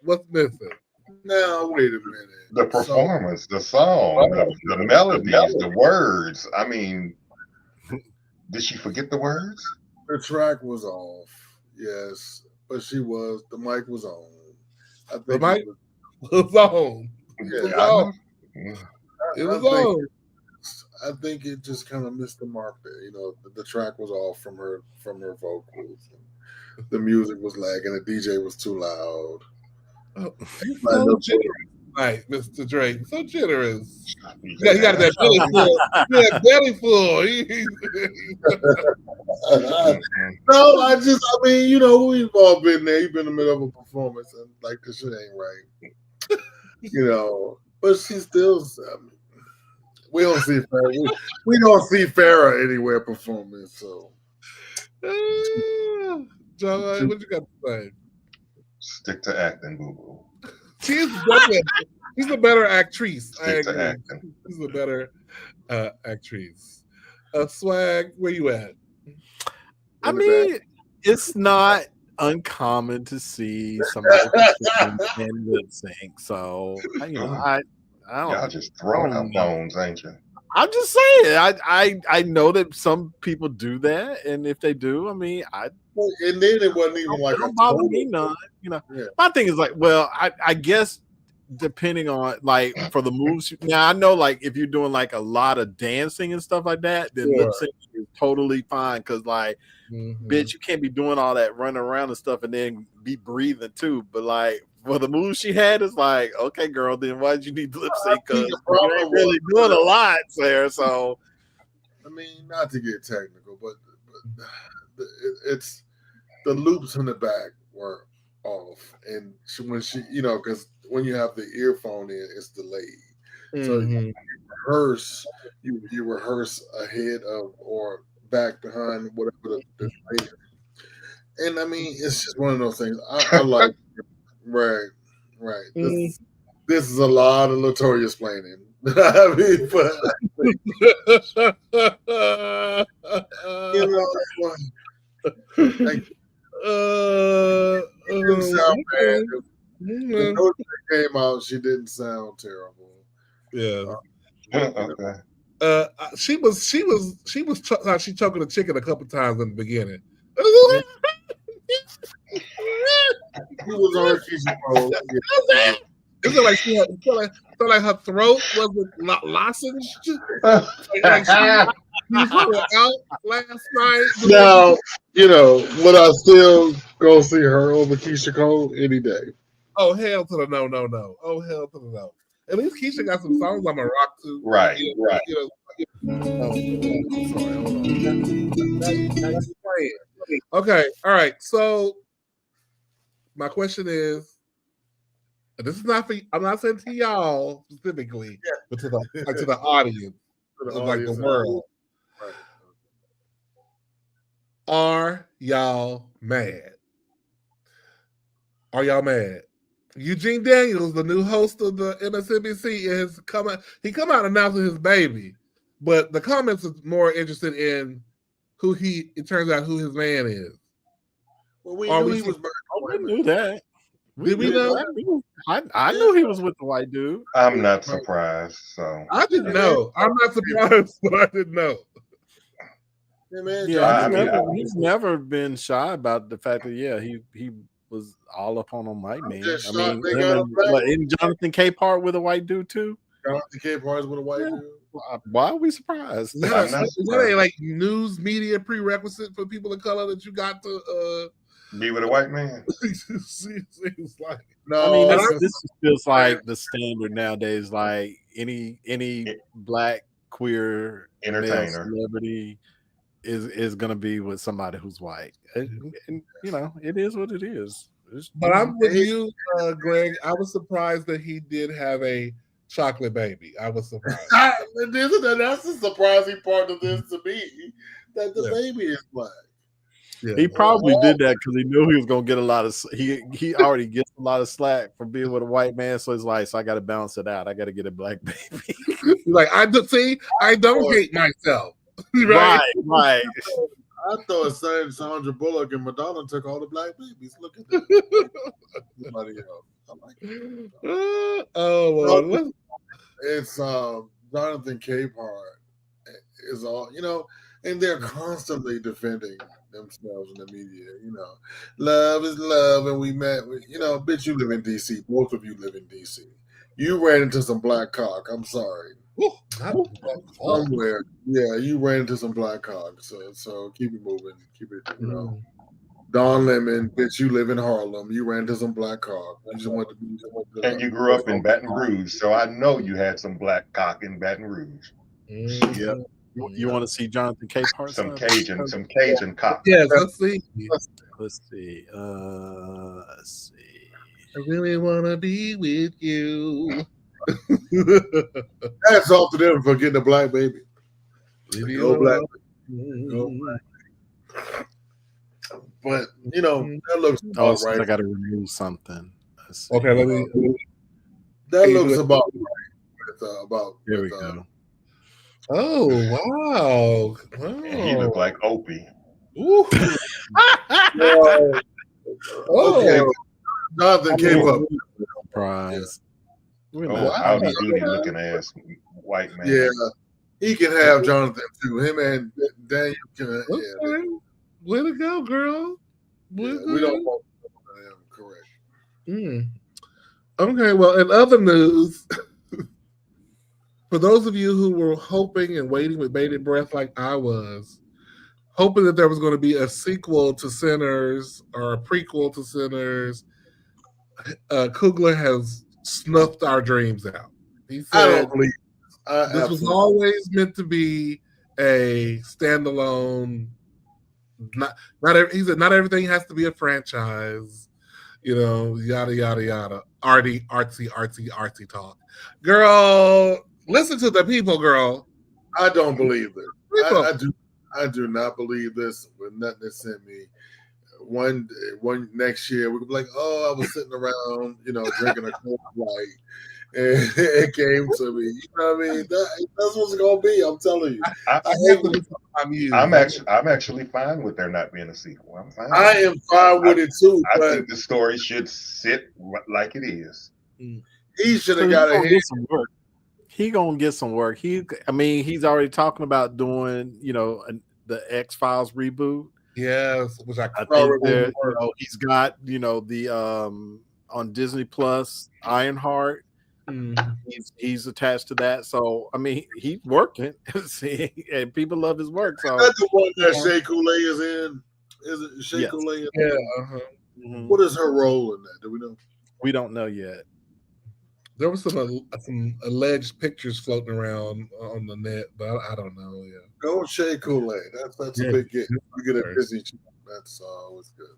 what's missing? Now wait a minute. The performance, the song, the melodies, the words. I mean, did she forget the words? The track was off, yes, but the mic was on. I The think mic was on. It was I know. on. It was on. I think it just kind of missed the mark there. You know, the track was off from her vocals. The music was lagging. The DJ was too loud. Oh, he's so generous tonight, Mr. Drake. So generous. You Yeah, he got that belly full. Yeah, belly full. No, I mean, you know, we've all been there. You've been in the middle of a performance and like this shit ain't right. You know, but she still. I mean, we don't see Farrah. We don't see Farrah anywhere performing. So, John, what you got to say? Stick to acting, boo boo. She's a better actress. I Stick to agree. acting. She's a better actress. Swag, where you at? I mean, it's not uncommon to see somebody and lip sync. So I don't. Y'all just throwing out bones, ain't you? I'm just saying. I know that some people do that, and if they do, I mean, and then it wasn't even like it don't bother me none. You know, my thing is like, well, I guess depending on like for the moves. Now I know like if you're doing like a lot of dancing and stuff like that, then lip sync is totally fine because like, bitch, you can't be doing all that running around and stuff and then be breathing too. But like for the moves she had, it's like, okay, girl, then why'd you need lip sync? Because you ain't really doing a lot there. So I mean, not to get technical, but it's the loops in the back were off, and when she, you know, because when you have the earphone in, it's delayed. So you rehearse ahead of or back behind whatever the delay is. And I mean, it's just one of those things. I like right. This is a lot of Latoya explaining. I mean, but you know, like, it didn't sound bad. The note that came out, she didn't sound terrible. Yeah. Okay. She choking the chicken a couple times in the beginning. He was on her control. It felt like like her throat was not lozenged. Like she was out last night. Now, you know, would I still go see her over Keisha Cole any day? Oh, hell to the no. Oh, hell to the no. At least Keisha got some songs I'm gonna rock to. Right. You know, I'm sorry, hold on. Okay, all right. So my question is, and this is not for I'm not saying to y'all specifically, but to the audience, like the world. Right. Are y'all mad? Are y'all mad? Eugene Daniels, the new host of the MSNBC, has come out. He come out announcing his baby, but the comments are more interested in it turns out who his man is. Well, we knew he was married. we knew that. Did we know? I knew he was with the white dude. I'm not surprised. So I didn't know. I'm not surprised, but I didn't know. He's never been shy about the fact that he was all up on a white man. I mean, isn't Jonathan Capehart with a white dude too? Jonathan Capehart with a white dude. Why are we surprised? Is that a like news media prerequisite for people of color that you got to be with a white man? Seems like no. I mean, this feels like the standard nowadays. Like any black queer entertainer celebrity is going to be with somebody who's white, and you know it is what it is. But I'm with you, Greg. I was surprised that he did have a chocolate baby. I was surprised. That's the surprising part of this to me, that the baby is black. Yeah. He probably did that because he knew he was going to get a lot of. He already gets a lot of slack for being with a white man, so it's like, so I got to balance it out. I got to get a black baby. Like I don't hate myself. Right. I thought saying Sandra Bullock and Madonna took all the black babies. Look at that. Everybody else. I'm like, it's Jonathan Capehart is all, you know, and they're constantly defending themselves in the media. Love is love, and we met. Bitch, you live in D.C. Both of you live in D.C. You ran into some black cock. I'm sorry. Somewhere, yeah, you ran into some black cock. So keep it moving. Keep it, Don Lemon, bitch, you live in Harlem. You ran into some black cock. You just want to be. And you grew up in Baton Rouge, so I know you had some black cock in Baton Rouge. Yeah. You want to see Jonathan Capehart? Some Cajun cock. Yes, let's see. Let's see. Let's see. I really want to be with you. Hats off to them for getting a black baby. Go black. Go black. But that looks about right. I got to remove something. Okay, let me. That looks about right. Here we go. Oh wow! And he looked like Opie. Ooh. Okay. Jonathan came up. Surprise. Howdy doody looking ass white man. Yeah, he can have Jonathan too. Him and Daniel can. Okay. Way to go, girl. We don't want him. Correct. Okay, well, in other news, for those of you who were hoping and waiting with bated breath like I was, hoping that there was going to be a sequel to Sinners or a prequel to Sinners, Coogler has snuffed our dreams out. He said, I don't believe this was always meant to be a standalone. He said not everything has to be a franchise, yada yada yada. Artsy talk. Girl, listen to the people, girl. I don't believe it. I do not believe this with nothing that sent me. One next year we'll be like, oh, I was sitting around, drinking a Coke Light, and it came to me. You know what I mean? That's what's gonna be. I'm telling you. I'm actually fine with there not being a sequel. I'm fine. I am fine with it too. I think the story should sit like it is. He should have got get some work. He gonna get some work. He's already talking about doing, the X-Files reboot. Yes, which I think he's got, the on Disney Plus Ironheart. He's attached to that, so he's working. See, and people love his work. So that's the one that Shea Coulee is in. Is it Shea Coulee? Yeah. What is her role in that? Do we know? We don't know yet. There was some alleged pictures floating around on the net, but I don't know. Yeah, go Shea Coulee. That's a big get. You get a busy. That's always good.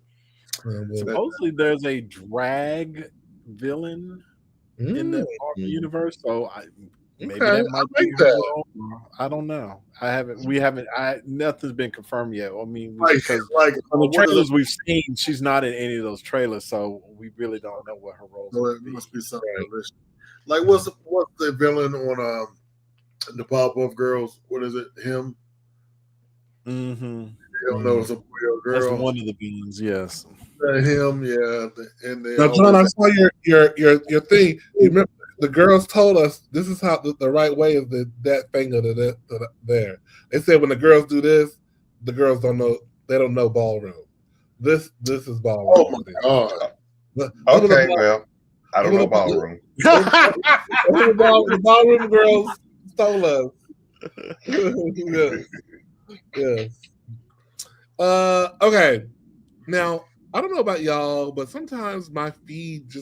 Supposedly, there's a drag villain in the Marvel universe, so maybe that might be her. I don't know. Nothing's been confirmed yet. Because the trailers we've seen, she's not in any of those trailers, so we really don't know what her role is. It must be something delicious. Like what's the villain on the Powerpuff Girls? What is it? Him? Mm-hmm. They don't know it's a boy or girl. That's one of the villains, yes. Him, yeah. And now, John, I saw your thing. You remember the girls told us this is how the right way is that finger to there. They said when the girls do this, the girls don't know. They don't know ballroom. This is ballroom. Oh my god. Okay, well, I don't know ballroom. The ballroom girls stole us. Yes. Okay. Now, I don't know about y'all, but sometimes my feed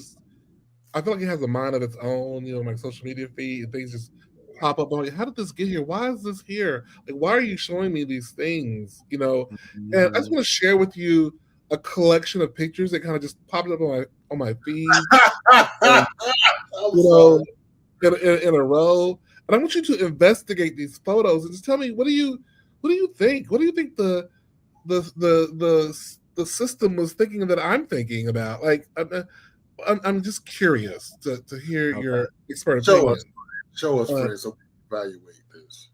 I feel like it has a mind of its own, my social media feed, and things just pop up. I'm like, how did this get here? Why is this here? Like, why are you showing me these things? And I just want to share with you a collection of pictures that kind of just popped up on my feed, in a row. And I want you to investigate these photos and just tell me what do you think? What do you think the system was thinking that I'm thinking about? Like, I'm just curious to hear your expert opinion. Show us, friends, so we evaluate this.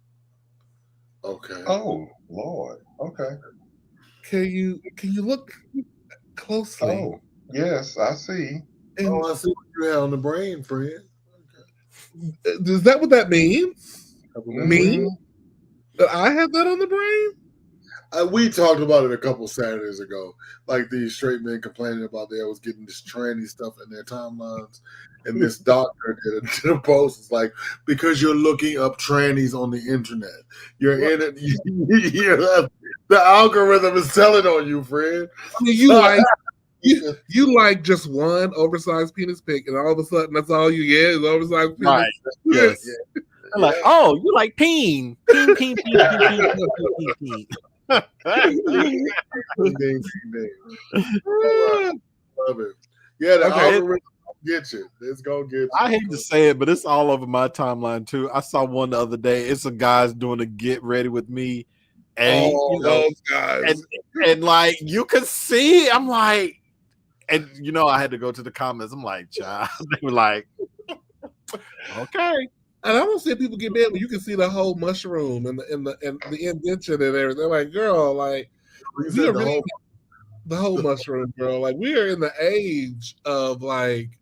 Okay. Oh Lord. Okay. Can you look closely? Oh yes, I see. And I see what you have on the brain, friend. Okay. Is that what that means? Mean that I have that on the brain? We talked about it a couple Saturdays ago. Like these straight men complaining about they was getting this tranny stuff in their timelines. And this doctor did a post. It's like, because you're looking up trannies on the internet. You're in it. The algorithm is telling on you, friend. I mean, you like just one oversized penis pic, and all of a sudden that's all you get is oversized penis. Right. Yes. I'm like, oh, you like peen. Peen, peen, peen, peen, peen, peen, peen, peen. Love it. Yeah, the algorithm get you. It's gonna get you. I hate to say it, but it's all over my timeline too. I saw one the other day. It's a guy's doing a get ready with me, and those guys, and like you can see, I'm like, and I had to go to the comments. I'm like, child, they were like, okay. And I don't see people get mad when you can see the whole mushroom and the indention and everything. They're like, girl, like the whole mushroom, girl. Like we are in the age of like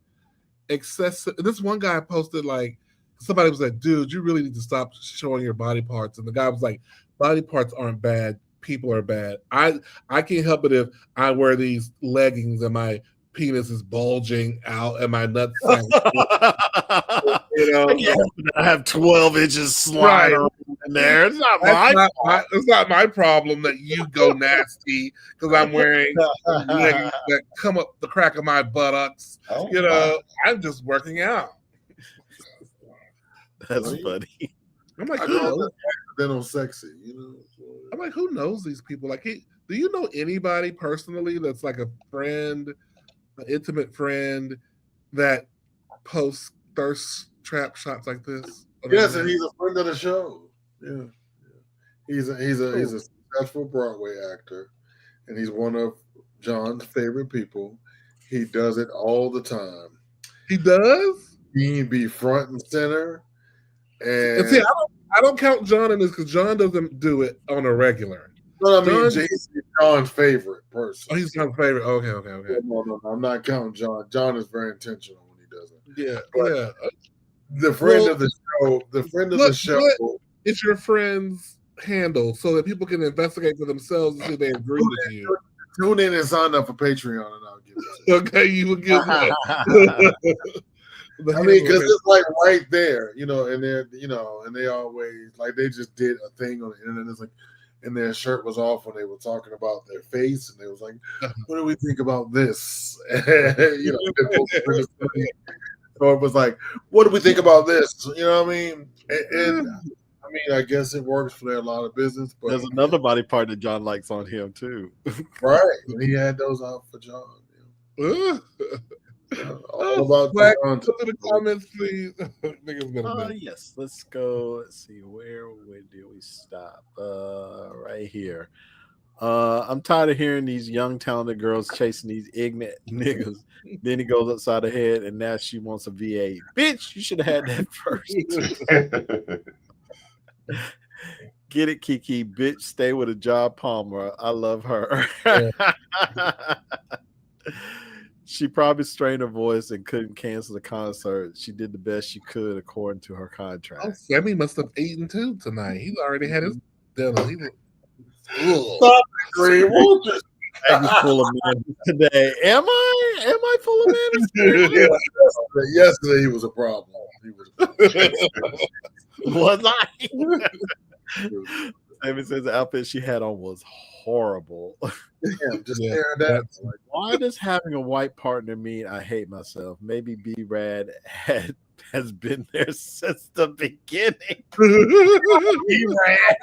excessive. This one guy posted like somebody was like, dude, you really need to stop showing your body parts. And the guy was like, body parts aren't bad. People are bad. I can't help it if I wear these leggings and my penis is bulging out and my nuts. I have 12 inches sliding around in there. It's not it's not my problem that you go nasty because I'm wearing leggings that come up the crack of my buttocks. I'm just working out. That's funny. I'm like, accidental sexy, I'm like, who knows these people? Like, do you know anybody personally that's like a friend, an intimate friend that posts thirst trap shots like this? Yes, and he's a friend of the show. Yeah. He's a successful Broadway actor, and he's one of John's favorite people. He does it all the time. He does? He be front and center. And see, I don't count John in this because John doesn't do it on a regular. But I mean, he's John's favorite person. Oh, he's John's favorite. Okay. No, I'm not counting John. John is very intentional when he does it. Yeah, but the friend of the show. The friend of the show. It's your friend's handle so that people can investigate for themselves and see if they agree with you. Tune in and sign up for Patreon, and I'll give it to you. Okay, you will give it. I mean, because it's like right there, and they're, and they always like they just did a thing on the internet. It's like, and their shirt was off when they were talking about their face, and they was like, "What do we think about this?" So it was like, "What do we think about this?" You know what I mean? And I mean, I guess it works for a lot of business. But there's another body part that John likes on him too, right? And he had those out for John. All about Black, put in the comments, please. Yes, let's go. Let's see, where did we stop? Right here. I'm tired of hearing these young talented girls chasing these ignorant niggas. Then he goes upside her head, and now she wants a VA. Bitch, you should have had that first. Get it, Kiki. Bitch, stay with a Job Palmer. I love her. She probably strained her voice and couldn't cancel the concert. She did the best she could according to her contract. Oh, Sammy must have eaten too tonight. He's already had his dinner. Stop it, Green. We'll just full of men today. Am I full of men? Yesterday he was a problem. Was I? Sammy says the outfit she had on was horrible. Damn, just staring at like, why does having a white partner mean I hate myself? Maybe B-Rad has been there since the beginning. B-Rad.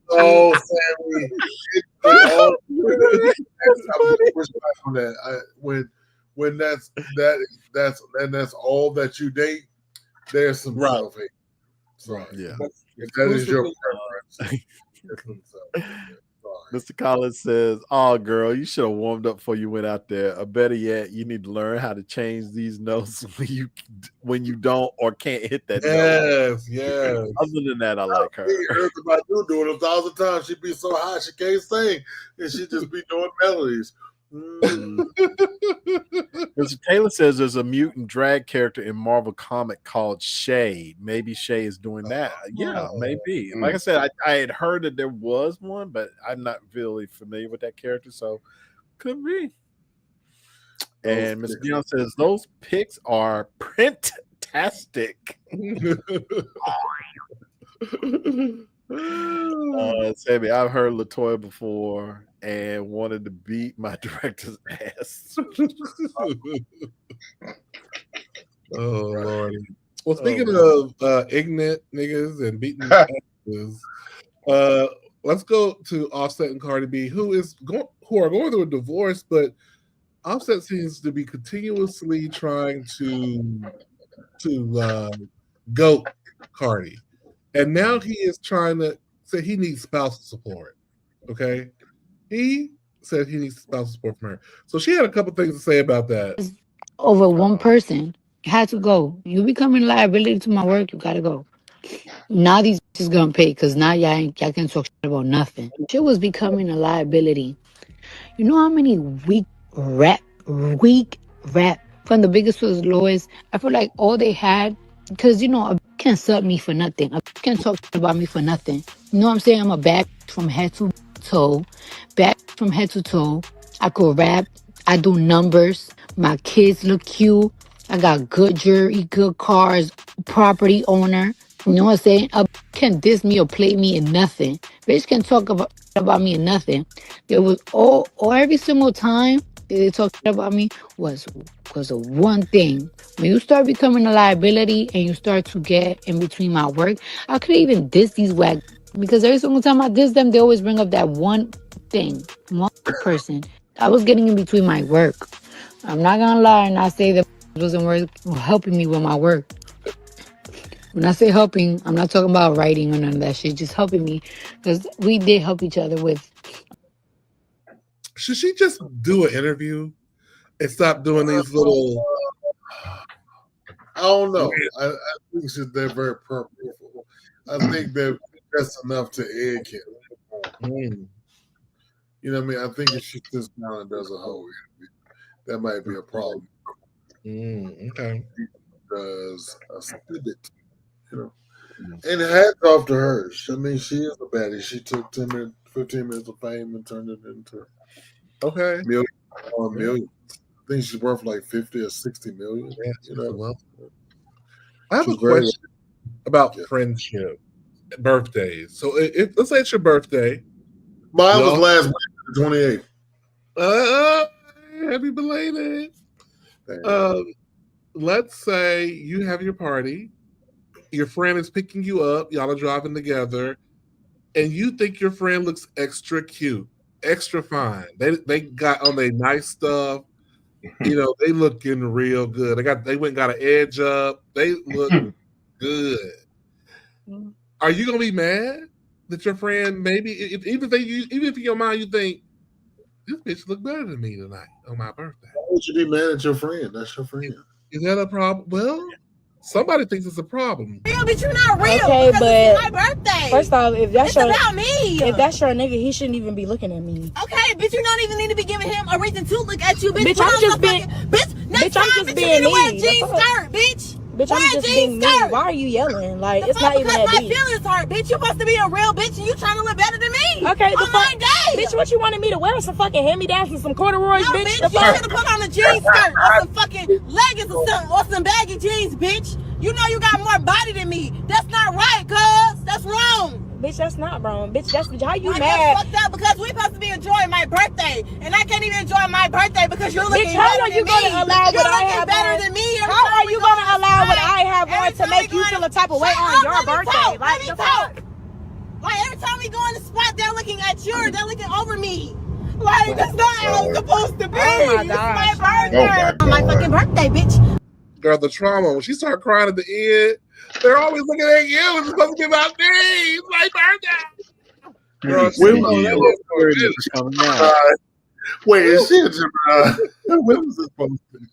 Oh, Sammy. When that's all that you date, there's some self-hate. Right. Yeah. That is your preference. Mr. Collins says, "Oh, girl, you should have warmed up before you went out there. Or better yet, you need to learn how to change these notes when you don't or can't hit that note." Yes. Other than that, I like her. I heard about you doing it 1,000 times. She'd be so high she can't sing, and she'd just be doing melodies. Mr. Taylor says there's a mutant drag character in Marvel comic called Shay. Maybe Shay is doing that. Yeah, maybe. Like I said, I had heard that there was one, but I'm not really familiar with that character, so could be. And Mr. Dion says those pics are print-tastic. Sammy, I've heard LaToya before and wanted to beat my director's ass. Oh Lord. Well, speaking of ignorant niggas and beating asses, let's go to Offset and Cardi B, who are going through a divorce, but Offset seems to be continuously trying to goat Cardi. And now he is trying to say he needs spousal support. Okay. He said he needs spousal support from her. So she had a couple things to say about that. Over one person. You had to go. You becoming a liability to my work, you gotta go. Now these bitches gonna pay because now y'all can talk shit about nothing. Shit was becoming a liability. You know how many weak rap from the biggest to the lowest? I feel like all they had, because a can't sub me for nothing. A can't talk about me for nothing. You know what I'm saying? I'm a back from head to toe. Back from head to toe. I could rap. I do numbers. My kids look cute. I got good jewelry, good cars, property owner. You know what I'm saying? A can diss me or play me in nothing. Bitch can talk about me in nothing. It was all every single time they talked about me was a one thing. When you start becoming a liability and you start to get in between my work, I could even diss these whack because every single time I diss them, they always bring up that one thing, one person. I was getting in between my work. I'm not gonna lie and I say that wasn't helping me with my work. When I say helping, I'm not talking about writing or none of that shit. Just helping me because we did help each other with. Should she just do an interview and stop doing these little? I don't know. I think they're very purposeful. I think that's enough to egg him. You know what I mean? I think if she sits down and does a whole interview, that might be a problem. Okay. Does a snippet, And hats off to her. I mean, she is a baddie. She took 10 minutes, 15 minutes of fame and turned it into millions. I think she's worth like 50 or 60 million. Yeah, I have a question about friendship, birthdays. So let's say it's your birthday. Mine was last week, the 28th. Happy belated. Let's say you have your party. Your friend is picking you up. Y'all are driving together, and you think your friend looks extra cute, extra fine. They got on their nice stuff. They looking real good. They went and got an edge up. They look good. Are you gonna be mad that your friend even if in your mind you think this bitch look better than me tonight on my birthday? Why would you be mad at your friend? That's your friend. Is that a problem? Well, somebody thinks it's a problem. Real, but you're not real. Okay, but it's my birthday. First off, if that's about me. If that's your nigga, he shouldn't even be looking at me. Okay, bitch, you don't even need to be giving him a reason to look at you, bitch. Bitch, I'm just being. Next time, I'm just being you need to wear a me. jean skirt, bitch. Bitch, I'm just being me. Why are you yelling? Like, it's not even that my deep. feelings hurt, bitch. You supposed to be a real bitch and you trying to look better than me. Okay, on my day. Bitch, what you wanted me to wear? Some fucking hand-me-downs and some corduroys, no, bitch? You should have put on a jean skirt or some fucking leggings or some baggy jeans, bitch. You know you got more body than me. That's not right, cuz. That's wrong. Bitch, that's not wrong. Bitch, that's how you mad. That's fucked up because we supposed to be enjoying my birthday. And I can't even enjoy my birthday because you're looking better than me. How are you going to allow what I have better than me? How are you going to allow what I have on to make you feel a type of way on your birthday? Let me talk. Like every time we go in the spot, they're looking at you. They're looking over me. Like that's not how it's supposed to be. Oh my gosh. It's my birthday. On my fucking birthday, bitch. Girl, the trauma. When she started crying at the end, they're always looking at you. It's supposed to be about me. It's my birthday. Girl, wait, is she a Gemini? When was this posted?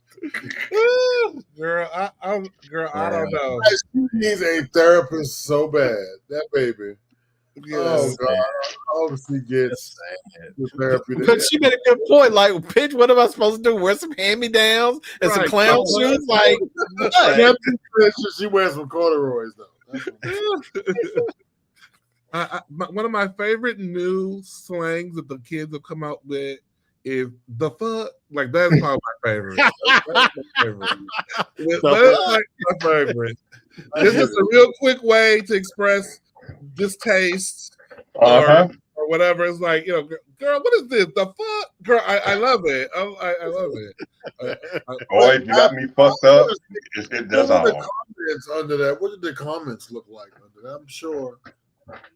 Girl, I don't know. She needs a therapist so bad. That baby. Oh God! I hope she gets the therapy. But she made a good point. Like, bitch, what am I supposed to do? Wear some hand-me-downs and some Right. clown shoes? Like, what? She wears some corduroys though. One of my favorite new slangs that the kids have come out with is the fuck. Like that's probably my favorite. That's my favorite. That's like my favorite. This is a real quick way to express distaste or whatever. It's like, you know, girl, what is this? The fuck, girl? I love it. I love it. Boy, if you got me fucked up, it does all. What were the comments under that? What did the comments look like under that? I'm sure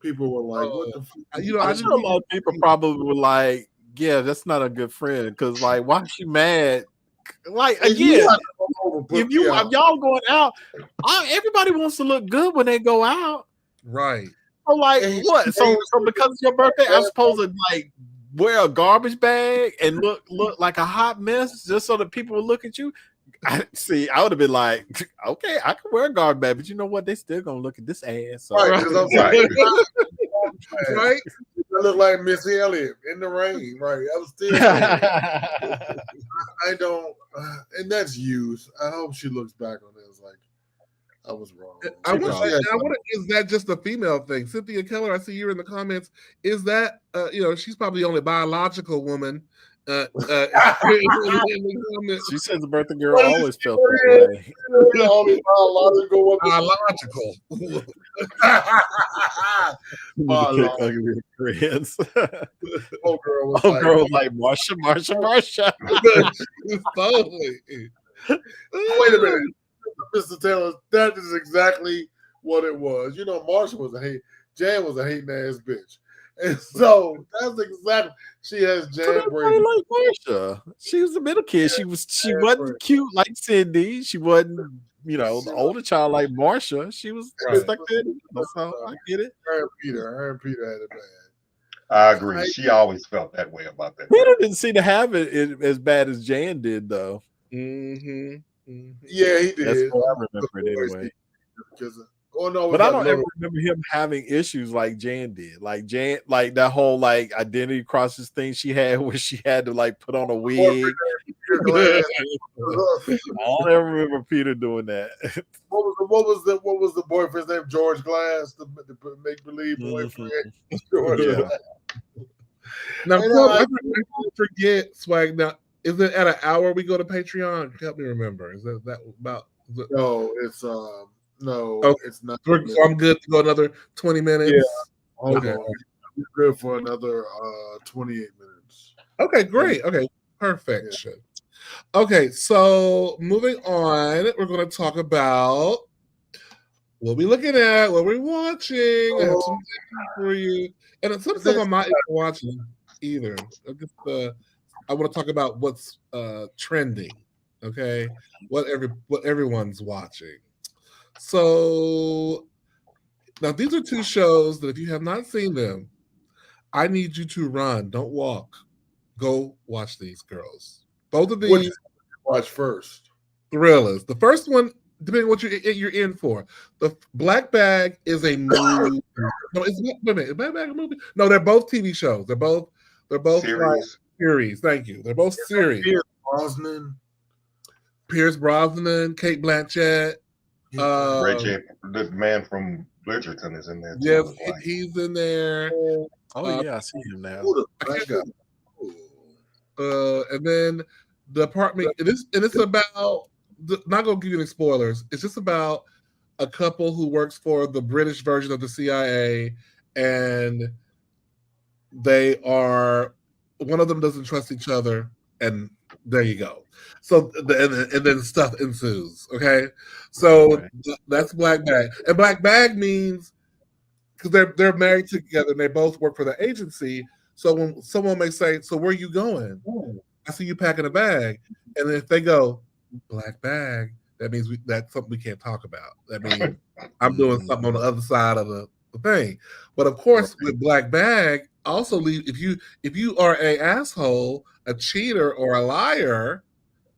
people were like, "What the?" You know, I'm sure a lot of people probably were like, "Yeah, that's not a good friend." Because, like, why is she mad? Like, again, if y'all going out, everybody wants to look good when they go out, right? So, like, what? So because it's your birthday, I'm supposed to like wear a garbage bag and look like a hot mess just so that people will look at you? I would have been like, okay, I can wear a garbage bag, but you know what? They still gonna look at this ass. So. Right, because I'm like, right? I look like Missy Elliott in the rain, right? I'm still. I don't, and that's youth. I hope she looks back on it as like, I was wrong. I wonder, is that just a female thing? Cynthia Keller, I see you in the comments. Is that you know, she's probably the only biological woman. She says the birthday girl always felt that way. The only biological woman. Ugly friends. Oh, girl was like Marsha. Totally. Wait a minute, Mr. Taylor. That is exactly what it was. You know, Marsha was Jan was a hating ass bitch. And so that's exactly she has Jan Brady like Marsha. She was a middle kid. She wasn't cute like Cindy. She wasn't, you know, the older child like Marsha. She was stuck there. That's how I get it. Her and Peter had it bad. I agree. She always felt that way about that. Peter didn't seem to have it as bad as Jan did, though. Mm-hmm. Yeah, he did. That's what I remember it anyway. But I don't ever remember him having issues like Jan did. Like Jan, like that whole like identity crisis thing she had, where she had to like put on a wig. I don't ever remember Peter doing that. What was the boyfriend's name? George Glass, the make believe boyfriend. Yeah. Now, I forget Swag. Now, is it at an hour we go to Patreon? Help me remember. Is that about? No, it's no, it's not. So I'm good to go another 20 minutes. Yeah. Okay. You're good for another 28 minutes. Okay, great. Okay, perfect. Yeah. Okay, so moving on, we're going to talk about what we're looking at, what we're watching. I have some things for you, and some stuff I'm not even watching either. I want to talk about what's trending. Okay, what everyone's watching. So now these are two shows that if you have not seen them, I need you to run. Don't walk. Go watch these girls. Both of these. What did you watch first? Thrillers. The first one, depending on what you're in for. The Black Bag is a movie. No, it's not. Wait a minute. Black Bag a movie? No, they're both TV shows. They're both series. Thank you. They're both series. Pierce Brosnan, Kate Blanchett. Ray J, the man from Bridgerton is in there. Yes, he's in there. Oh yeah, I see him now. And then the apartment. It's about. Not gonna give you any spoilers. It's just about a couple who works for the British version of the CIA, and they are. One of them doesn't trust each other, and there you go. So and then stuff ensues. Okay, so that's Black Bag, and Black Bag means because they're married together and they both work for the agency. So when someone may say, "So where are you going?" I see you packing a bag, and if they go Black Bag, that means that's something we can't talk about. That means I'm doing something on the other side of the thing. But of course, with Black Bag, also if you are a asshole, a cheater, or a liar,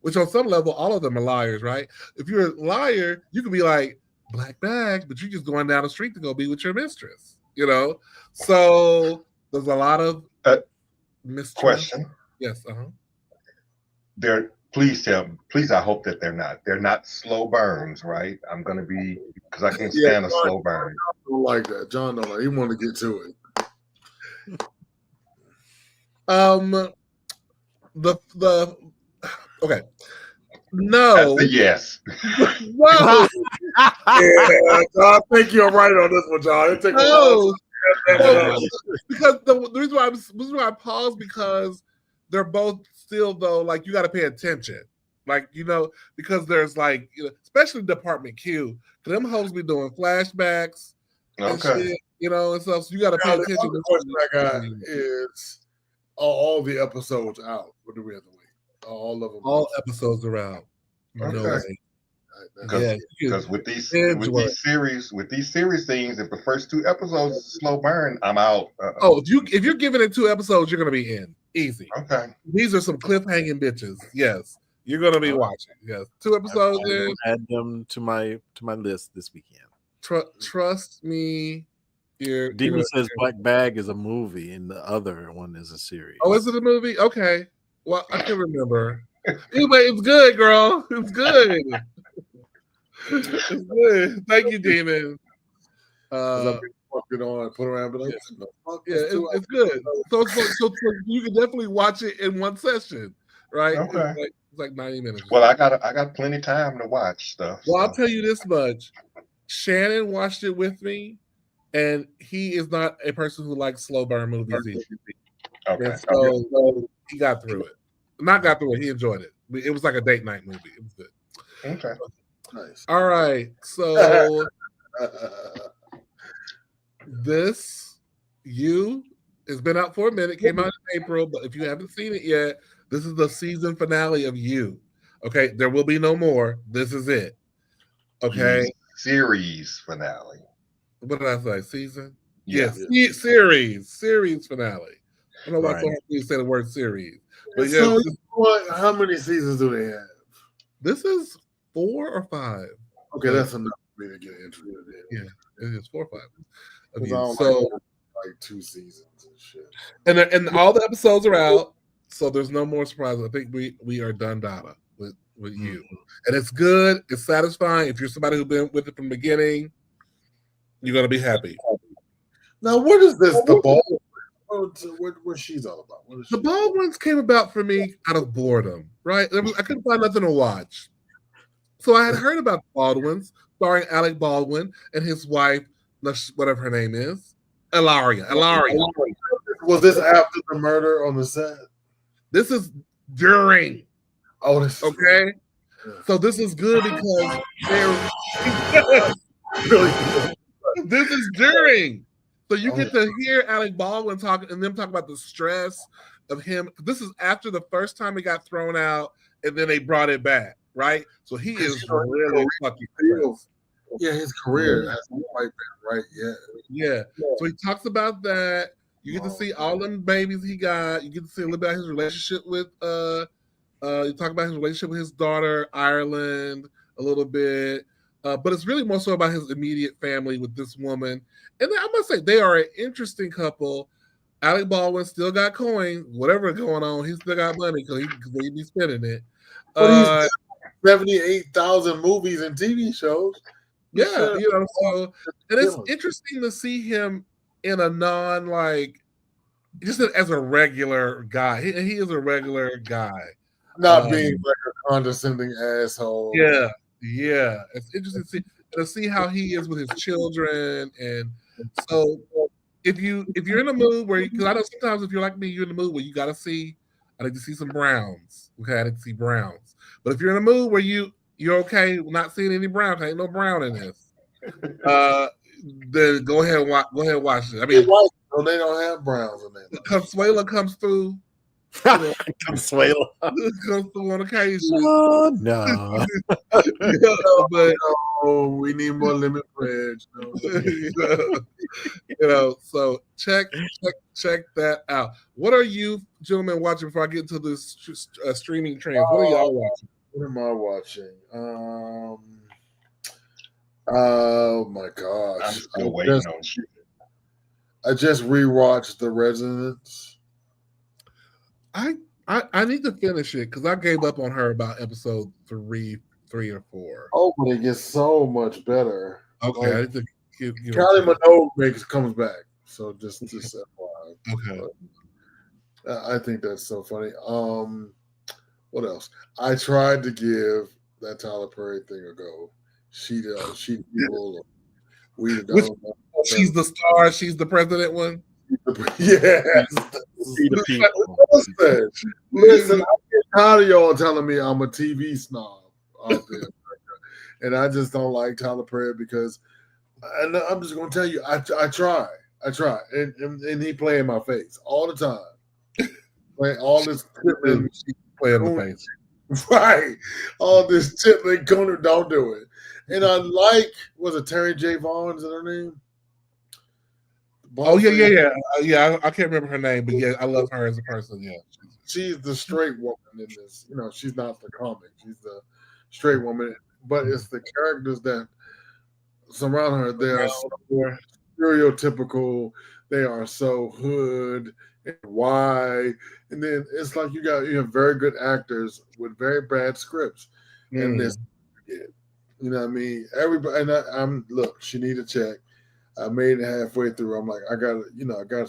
which on some level all of them are liars, right? If you're a liar, you could be like Black Bag, but you're just going down the street to go be with your mistress. You know, so there's a lot of mistrust. Question. Yes. They're please I hope that they're not slow burns, right? I'm gonna be because I can't stand a slow burn. Don't like that. John don't like. He want to get to it. The okay. No. That's a yes. Whoa. Yeah, John, I think you're right on this one, John. It takes a No. long Because the reason why I paused because they're both still though like you got to pay attention, like because there's like especially Department Q, because them hoes be doing flashbacks and shit, and stuff. So you got to pay attention. The question I got is all the episodes out. What do we have to wait? All of them. All episodes are out. Okay. No way. Because with these series things, if the first 2 episodes is slow burn, I'm out. Oh, if you're giving it 2 episodes, you're gonna be in easy. Okay. These are some cliffhanging bitches. Yes, you're gonna be watching. Yes, 2 episodes in. Add them to my list this weekend. Trust me. Demon says Black Bag is a movie, and the other one is a series. Oh, is it a movie? Okay. Well, I can't remember. Anyway, it's good, girl. It's good. It's good. Thank you, Demon. It on, put around, but it's good. So you can definitely watch it in one session, right? Okay. It's like 90 minutes. Well, I got plenty of time to watch stuff. Well, I'll tell you this much: Shannon watched it with me, and he is not a person who likes slow burn movies either. Okay. So he got through it. Not got through it. He enjoyed it. It was like a date night movie. It was good. Okay. Nice. All right. So this has been out for a minute. Came out in April, but if you haven't seen it yet, this is the season finale of You. Okay, there will be no more. This is it. Okay. Series finale. What did I say? Season? Yeah. Yes. Series finale. I don't know why so hard to say the word series. But so how many seasons do they have? This is 4 or 5. Okay, that's enough for me to get interested in. Yeah, it is 4 or 5. I mean, so like 2 seasons and shit. And all the episodes are out, so there's no more surprises. I think we are done data with You, and it's good. It's satisfying. If you're somebody who's been with it from the beginning, you're gonna be happy. Now, what is this? The ball? What she's all about? The Baldwins came about for me out of boredom, right? I couldn't find nothing to watch. So I had heard about the Baldwins, starring Alec Baldwin and his wife, whatever her name is, Ilaria. Was this after the murder on the set? This is during. Oh, this is okay. So this is good because this is during. So you get to hear Alec Baldwin talking and them talk about the stress of him. This is after the first time it got thrown out, and then they brought it back, right? So he is really fucking stressed. Yeah, his career hasn't quite been right yet. Yeah. So he talks about that. You get to see all them babies he got. You get to see a little bit about his relationship with you talk about his relationship with his daughter, Ireland, a little bit. But it's really more so about his immediate family with this woman. And I must say, they are an interesting couple. Alec Baldwin still got coins, whatever going on. He still got money because he be spending it. But he's 78,000 movies and TV shows. Yeah, so and it's interesting to see him in a just as a regular guy. He is a regular guy. Not being like a condescending asshole. Yeah. It's interesting to see how he is with his children, and so if you're in a mood where, because I know sometimes if you're like me, you're in a mood where you got to see. I need to see some Browns. Okay, I need to see Browns. But if you're in a mood where you're okay not seeing any Brown, ain't no Brown in this. Then go ahead and watch it. I mean, so they don't have Browns in there. Consuela comes through. Consuela comes through on occasion. No. But we need more limit bridge. So check that out. What are you gentlemen watching before I get into this streaming trends? What are y'all watching? What am I watching? Oh my gosh! I'm still waiting on shit. I just rewatched The Residence. I need to finish it because I gave up on her about episode three or 4. Oh, but it gets so much better. Okay, I Like, need to give Kylie Minogue comes back. So just FYI. Okay. I think that's so funny. What else? I tried to give that Tyler Perry thing a go. She people. She's the star. She's the president one. Yes. Listen, I get tired of y'all telling me I'm a TV snob out there, and I just don't like Tyler Perry because, and I'm just gonna tell you, I try, and he play in my face all the time, like all this play in the face, right? All this Chitlin Cooner, don't do it. And I like, was it Terry J. Vaughn? Is that her name? Oh yeah. I can't remember her name, but yeah, I love her as a person. Yeah, she's the straight woman in this. You know, she's not the comic. She's the straight woman. But it's the characters that surround her. They are so stereotypical. They are so hood and why. And then it's like you have very good actors with very bad scripts. And this, you know what I mean? Everybody, and I'm look. She need a check. I made it halfway through. I'm like, I gotta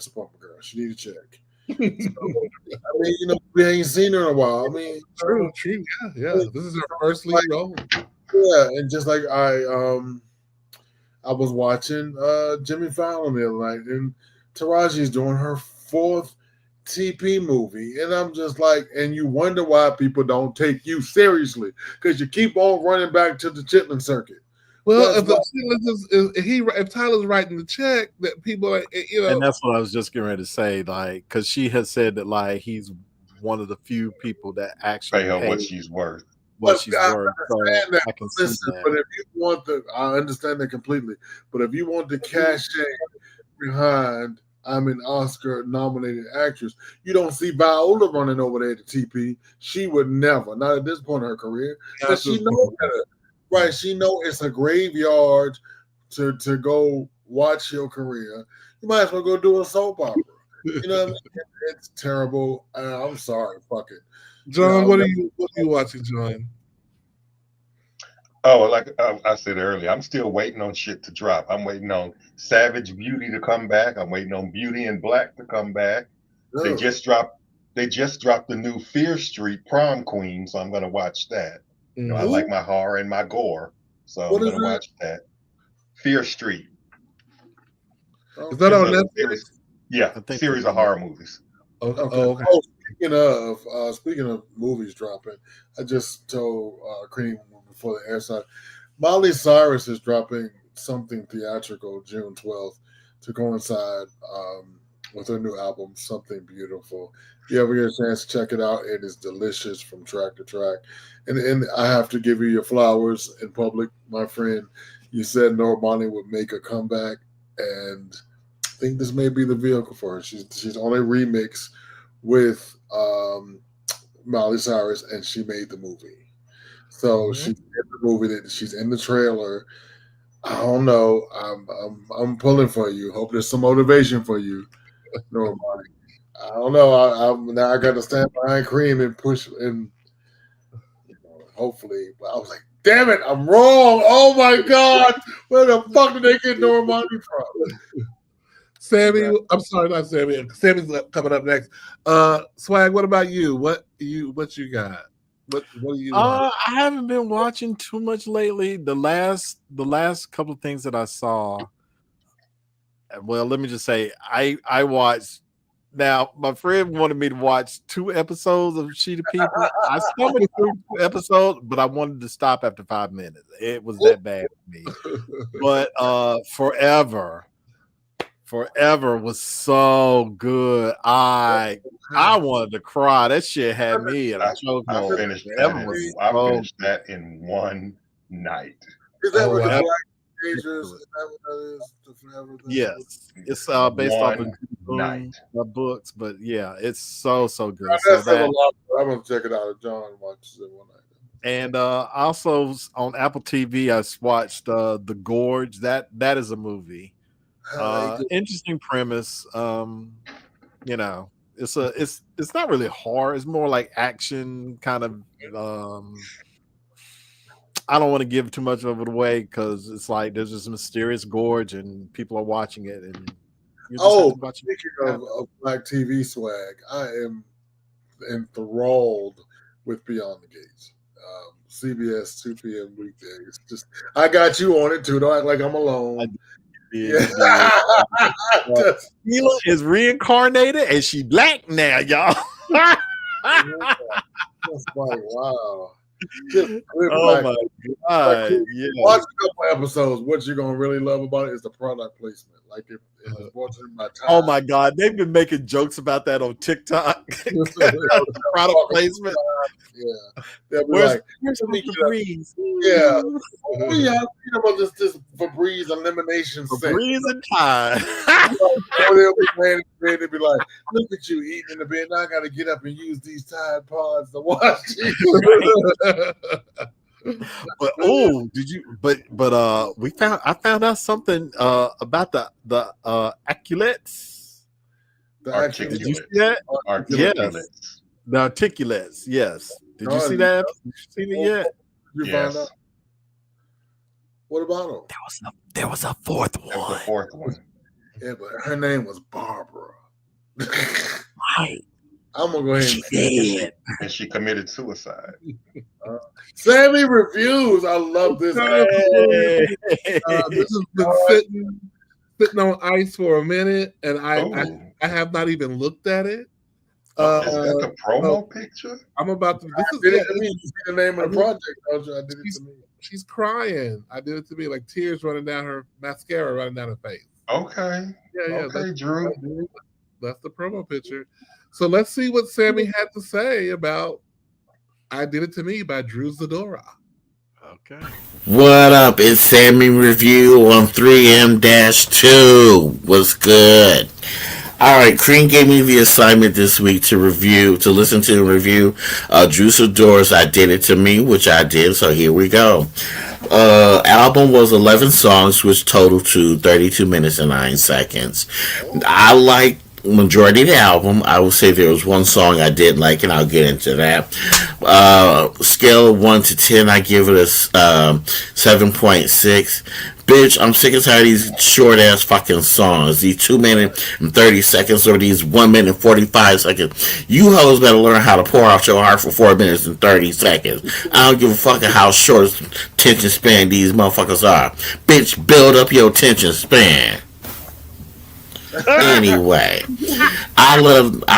support my girl. She need a check. So, I mean, we ain't seen her in a while. I mean, true. Yeah. This is her first lead role. Yeah, and just like I was watching Jimmy Fallon the other night, and Taraji's doing her 4th TP movie, and I'm just like, and you wonder why people don't take you seriously because you keep on running back to the Chitlin circuit. Well, if Tyler's writing the check, that people are, and that's what I was just getting ready to say, like, because she has said that like he's one of the few people that actually pay her what she's worth. What she's worth. So I can see listen, that. but if you want I understand that completely. But if you want the cachet behind, I'm an Oscar-nominated actress, you don't see Viola running over there to TP. She would never, not at this point in her career, because she knows better. Right, she know it's a graveyard to go watch your career. You might as well go do a soap opera. You know what I mean? It's terrible. I'm sorry. Fuck it. John, what are you watching, John? Oh, like I said earlier, I'm still waiting on shit to drop. I'm waiting on Savage Beauty to come back. I'm waiting on Beauty in Black to come back. Oh. They just dropped the new Fear Street Prom Queen, so I'm gonna watch that. You know, I like my horror and my gore, so I'm going to watch that. Fear Street. Is that on Netflix? Yeah, series of horror movies. Okay. Speaking of movies dropping, I just told Cream before the air side, Miley Cyrus is dropping something theatrical June 12th to coincide with her new album, Something Beautiful. If you ever get a chance to check it out, it is delicious from track to track. And I have to give you your flowers in public, my friend. You said Normani would make a comeback, and I think this may be the vehicle for her. She's on a remix with Miley Cyrus, and she made the movie. So she's in the movie, that she's in the trailer. I don't know. I'm pulling for you. Hope there's some motivation for you, Normani. I don't know. Now I got to stand behind Cream and push, and hopefully. But I was like, damn it, I'm wrong. Oh my God, where the fuck did they get Normani from? Sammy, I'm sorry, not Sammy. Sammy's coming up next. Swag, what about you? What you got? What do you I haven't been watching too much lately. The last couple of things that I saw. Well, let me just say, I watched. Now, my friend wanted me to watch 2 episodes of Sheet of People. I stumbled through 2 episodes, but I wanted to stop after 5 minutes. It was that bad for me. But Forever was so good. I wanted to cry. That shit had me in a chokehold. I finished that in one night. Is that what the Is that what that is? Yes, it's based off of books, but yeah, it's so good. I'm gonna check it out. John watches it one night. And also on Apple TV, I watched The Gorge. That is a movie. Interesting premise. You know, it's not really horror. It's more like action kind of. I don't want to give too much of it away because it's like there's this mysterious gorge and people are watching it, and you just have to watch it. Speaking of Black TV swag, I am enthralled with Beyond the Gates. CBS 2 p.m. weekdays. Just I got you on it too. Don't act like I'm alone. Mila is reincarnated and she black now, y'all. That's like wow. Oh my god! Yeah. Watch a couple episodes. What you're gonna really love about it is the product placement. Like if it's brought in by time. Oh my god, they've been making jokes about that on TikTok. Product placement. Yeah, they'll be where's like, the Febreze? Yeah, oh yeah, you know about this Febreze elimination set. Febreze and Tide. They'll be playing in bed. They'll be like, look at you eating in the bed. Now I got to get up and use these Tide Pods to wash it. But I found out something about the articulates. Articulates. Did you see that? Articulates. Yes. The articulates, yes. Did you see that? Did you see it yet? You found out? What about them? There was a fourth one. There was a fourth one. Yeah, but her name was Barbara. Right. I'm gonna go ahead and she committed suicide. Sammy reviews. I love this. This has been sitting on ice for a minute, and I have not even looked at it. Is that the promo picture? I'm about to. This is the name of the project. I did it to me. She's crying. I did it to me, like tears running down her mascara, running down her face. Okay. Yeah. Okay, Drew. That's the promo picture. So let's see what Sammy had to say about "I Did It to Me" by Drew Zadora. Okay. What up? It's Sammy Review on 3M-2. What's good? All right, Cream gave me the assignment this week to listen to and review Drew Zadora's "I Did It to Me," which I did. So here we go. Album was 11 songs, which totaled to 32 minutes and 9 seconds. I like majority of the album. I will say there was one song I didn't like, and I'll get into that. Scale of 1 to 10, I give it a 7.6. Bitch, I'm sick and tired of these short ass fucking songs. These 2 minutes and 30 seconds or these 1 minute and 45 seconds. You hoes better learn how to pour out your heart for 4 minutes and 30 seconds. I don't give a fuck how short attention span these motherfuckers are. Bitch, build up your attention span. Anyway, I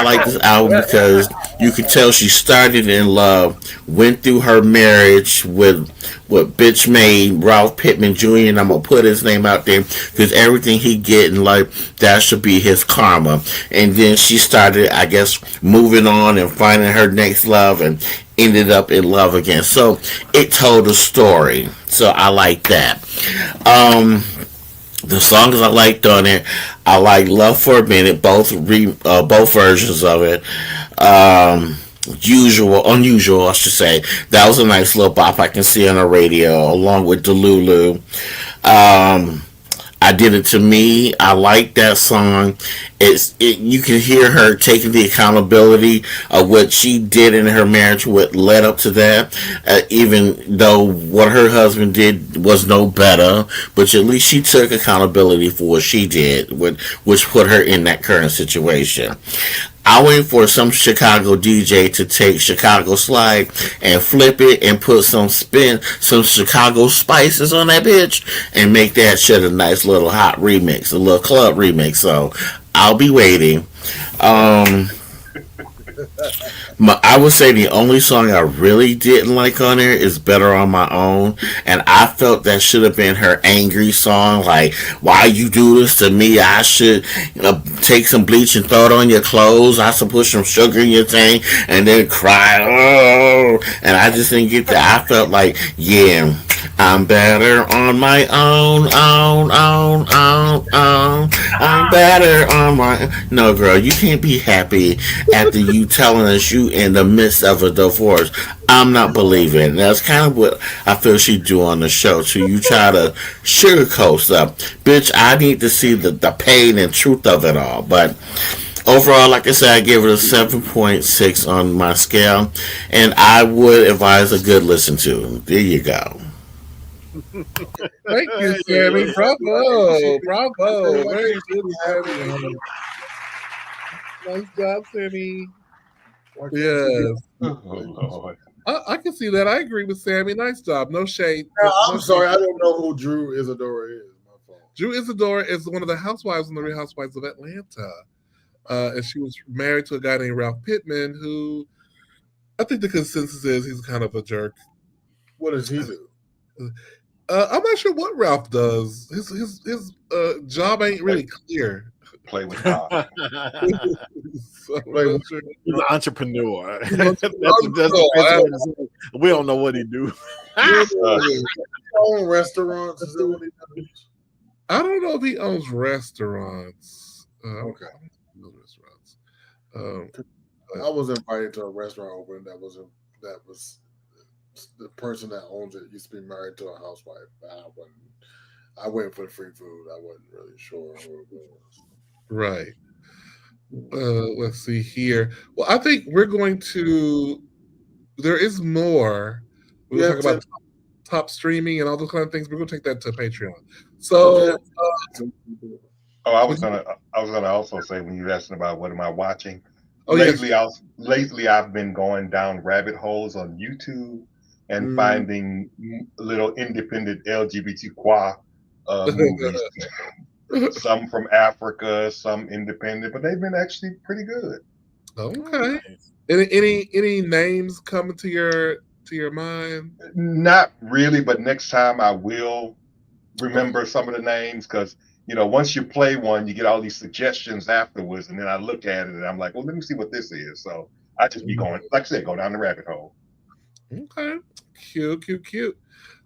like this album because you can tell she started in love, went through her marriage with what bitch made Ralph Pittman Jr., and I'm gonna put his name out there because everything he get in life, that should be his karma. And then she started, I guess, moving on and finding her next love and ended up in love again. So it told a story. So I like that. The songs I liked on it, I like "Love for a Minute," both versions of it. Unusual, I should say. That was a nice little bop I can see on the radio, along with "Delulu." "I Did It to Me," I like that song. You can hear her taking the accountability of what she did in her marriage, what led up to that. Even though what her husband did was no better, but at least she took accountability for what she did, which put her in that current situation. I wait for some Chicago DJ to take Chicago Slide and flip it and put some Chicago spices on that bitch and make that shit a nice little hot remix, a little club remix. So I'll be waiting. I would say the only song I really didn't like on there is "Better on My Own," and I felt that should have been her angry song, like, "Why you do this to me? I should take some bleach and throw it on your clothes. I should put some sugar in your thing," and then cry, "Oh!" And I just didn't get that. I felt like, yeah, I'm better on my own. I'm better on my. No, girl, you can't be happy after you telling us you in the midst of a divorce. I'm not believing. That's kind of what I feel she do on the show. So you try to sugarcoat stuff, bitch. I need to see the pain and truth of it all. But overall, like I said, I give it a 7.6 on my scale, and I would advise a good listen to. There you go. Thank you, Sammy. Bravo. Bravo. Very good, Sammy. Nice job, Sammy. Yes. Oh Lord. I can see that. I agree with Sammy. Nice job. No shade. I'm sorry, I don't know who Drew Isadora is. My fault. Drew Isadora is one of the housewives on the Real Housewives of Atlanta. And she was married to a guy named Ralph Pittman, who I think the consensus is he's kind of a jerk. What does he do? I'm not sure what Ralph does. His job ain't really clear. Play with God. So, Like, sure. He's an entrepreneur. Entrepreneur. We don't know what he do. own restaurants. Is that what he does? I don't know if he owns restaurants. Okay. Restaurants. I was invited to a restaurant opening that was the person that owns it used to be married to a housewife. I went for the free food. I wasn't really sure who it was. Right. Let's see here. Well, I think we're going to. There is more. We're talking about top streaming and all those kind of things. We're going to take that to Patreon. So, I was gonna also say when you're asking about what am I watching. Oh, lately, I've been going down rabbit holes on YouTube and finding little independent LGBTQ movies. Some from Africa, some independent, but they've been actually pretty good. Okay. Any names coming to your mind? Not really, but next time I will remember some of the names because once you play one, you get all these suggestions afterwards, and then I look at it and I'm like, well, let me see what this is. So I just be going, like I said, go down the rabbit hole. Okay. Cute.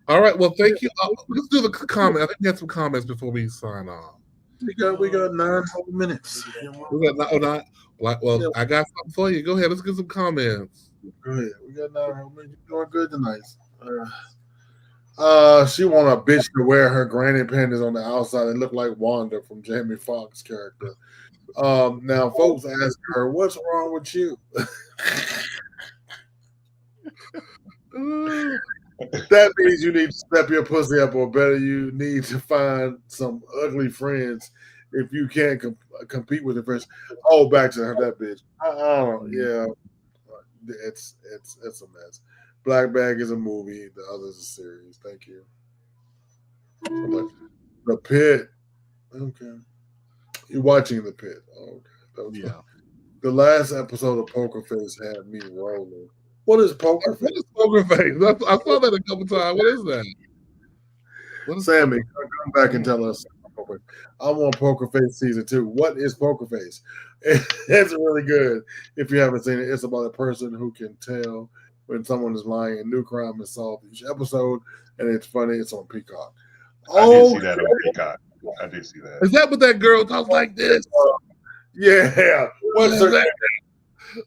All right. Well, thank you. Let's do the comment. I think we had some comments before we sign off. We got 9 whole minutes. We got not. Well, I got something for you. Go ahead. Let's get some comments. Go ahead. We got 9 whole minutes. You're doing good tonight. She want a bitch to wear her granny panties on the outside and look like Wanda from Jamie Foxx's character. Now, folks ask her, "What's wrong with you?" That means you need to step your pussy up, or better, you need to find some ugly friends if you can't compete with the friends. Oh, back to her, that bitch. Yeah, it's a mess. Black Bag is a movie. The other's a series. Thank you. The Pit. Okay. You're watching The Pit. Okay. Yeah. The last episode of Poker Face had me rolling. What is Poker Face? What is Poker Face? I saw that a couple times. What is that? Sammy, come back and tell us. I want Poker Face season 2. What is Poker Face? It's really good. If you haven't seen it, it's about a person who can tell when someone is lying. A new crime is solved each episode, and it's funny. It's on Peacock. I did see that on Peacock. I did see that. Is that what that girl talks like this? Yeah. What's her name?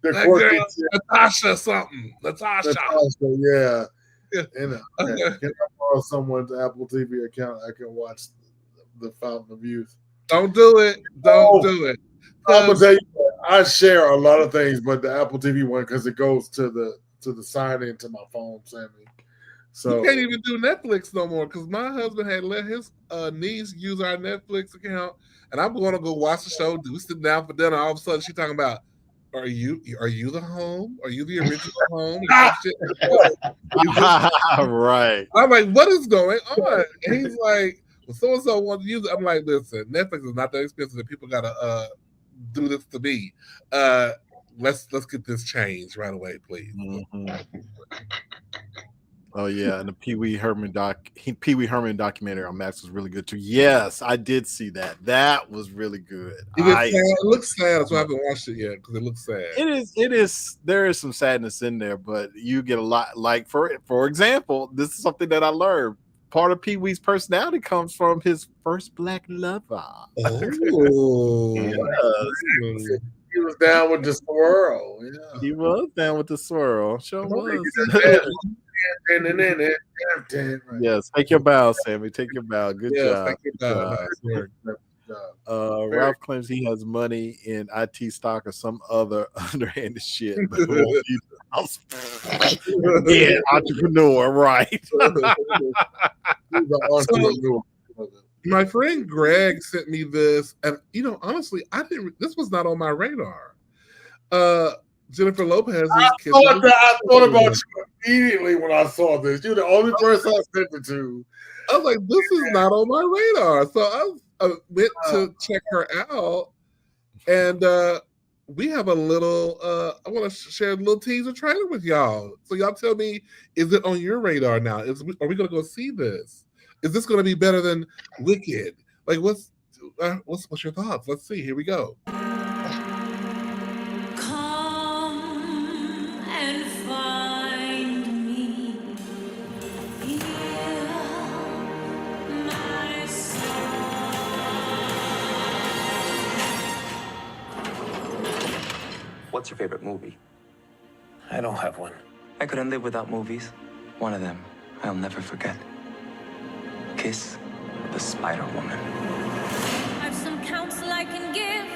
That girl, Natasha something. Natasha. Yeah. And can I borrow someone's Apple TV account? I can watch The Fountain of Youth. Don't do it. Don't do it. I'm gonna tell you, I share a lot of things, but the Apple TV one because it goes to the sign in to my phone, Sammy. So you can't even do Netflix no more because my husband had let his niece use our Netflix account, and I'm going to go watch the show. We sit down for dinner. All of a sudden, she's talking about, "Are you the home? Are you the original home?" Right. I'm like, "What is going on?" And he's like, "Well, so and so wants to use it." I'm like, "Listen, Netflix is not that expensive. That people gotta do this to me. Let's get this changed right away, please." Mm-hmm. Oh yeah, and the Pee Wee Herman documentary on Max was really good too. Yes, I did see that. That was really good. It looks sad. That's why I haven't watched it yet because it looks sad. It is. There is some sadness in there, but you get a lot. Like for example, this is something that I learned. part of Pee Wee's personality comes from his first black lover. Oh, Yes. He was down with the swirl. Yeah. He was down with the swirl. Sure was. Yes, take your bow, Sammy. Take your bow. Good job. Thank you. Good job. Ralph claims he has money in IT stock or some other underhanded shit. But yeah, entrepreneur, right? My friend Greg sent me this, and honestly, this was not on my radar. Jennifer Lopez. I thought about you immediately when I saw this. You're the only person I sent it to. I was like, this is not on my radar. So I went to check her out, and we have a little. I want to share a little teaser trailer with y'all. So y'all tell me, is it on your radar now? Are we going to go see this? Is this going to be better than Wicked? Like, what's your thoughts? Let's see. Here we go. What's your favorite movie? I don't have one. I couldn't live without movies. One of them I'll never forget. Kiss the Spider Woman. I've some counsel I can give.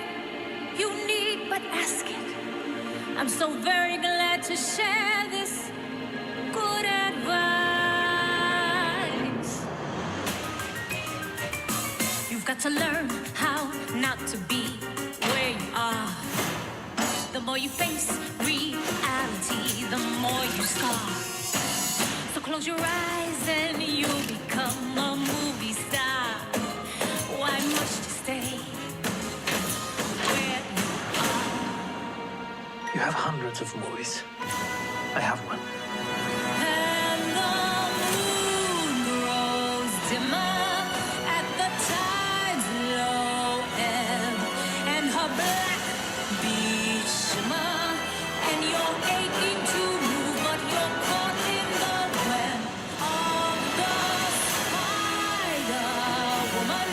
You need but ask it. I'm so very glad to share this good advice. You've got to learn how not to be where you are. The more you face reality, the more you scar. So close your eyes and you'll become a movie star. Why must you stay where you are? You have hundreds of movies. I have one. And the moon grows dimmer at the tide's low ebb, and her black beach shimmer, and you're aching to move, but you're caught in the web of the Spider Woman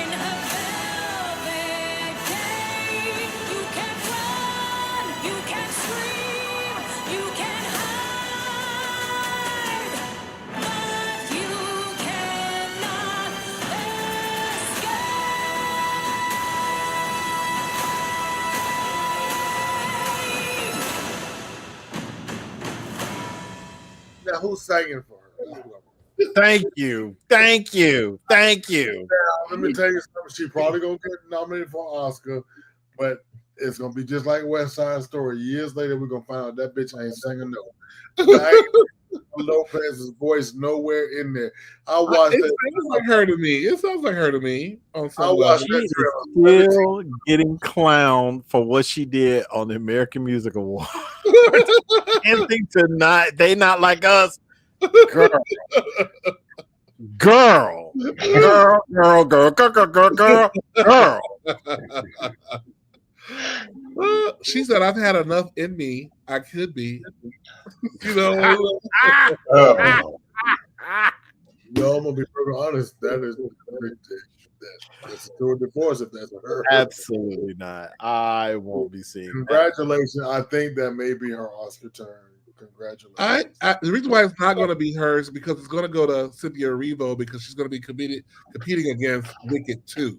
in her velvet cape. You can run, you can scream, you can hide, but you cannot Now, who's singing for her? Thank you. Thank you. Thank you. Now, let me tell you something. She probably gonna get nominated for an Oscar, but it's gonna be just like West Side Story. Years later, we're gonna find out that bitch ain't singing no. Lopez's voice nowhere in there. I watched It that. sounds like her to me. It sounds like her to me. On some I watched level. She that is trailer. still getting clowned for what she did on the American Music Awards. Anything to not, they not like us. Girl. She said, "I've had enough in me. I could be." You know. No, I'm gonna be perfectly honest. That's still a divorce if that's her. Absolutely not. I won't be seeing that. Congratulations. I think that may be her Oscar turn. Congratulations. The reason why it's not going to be hers is because it's going to go to Cynthia Erivo because she's going to be competing against Wicked 2.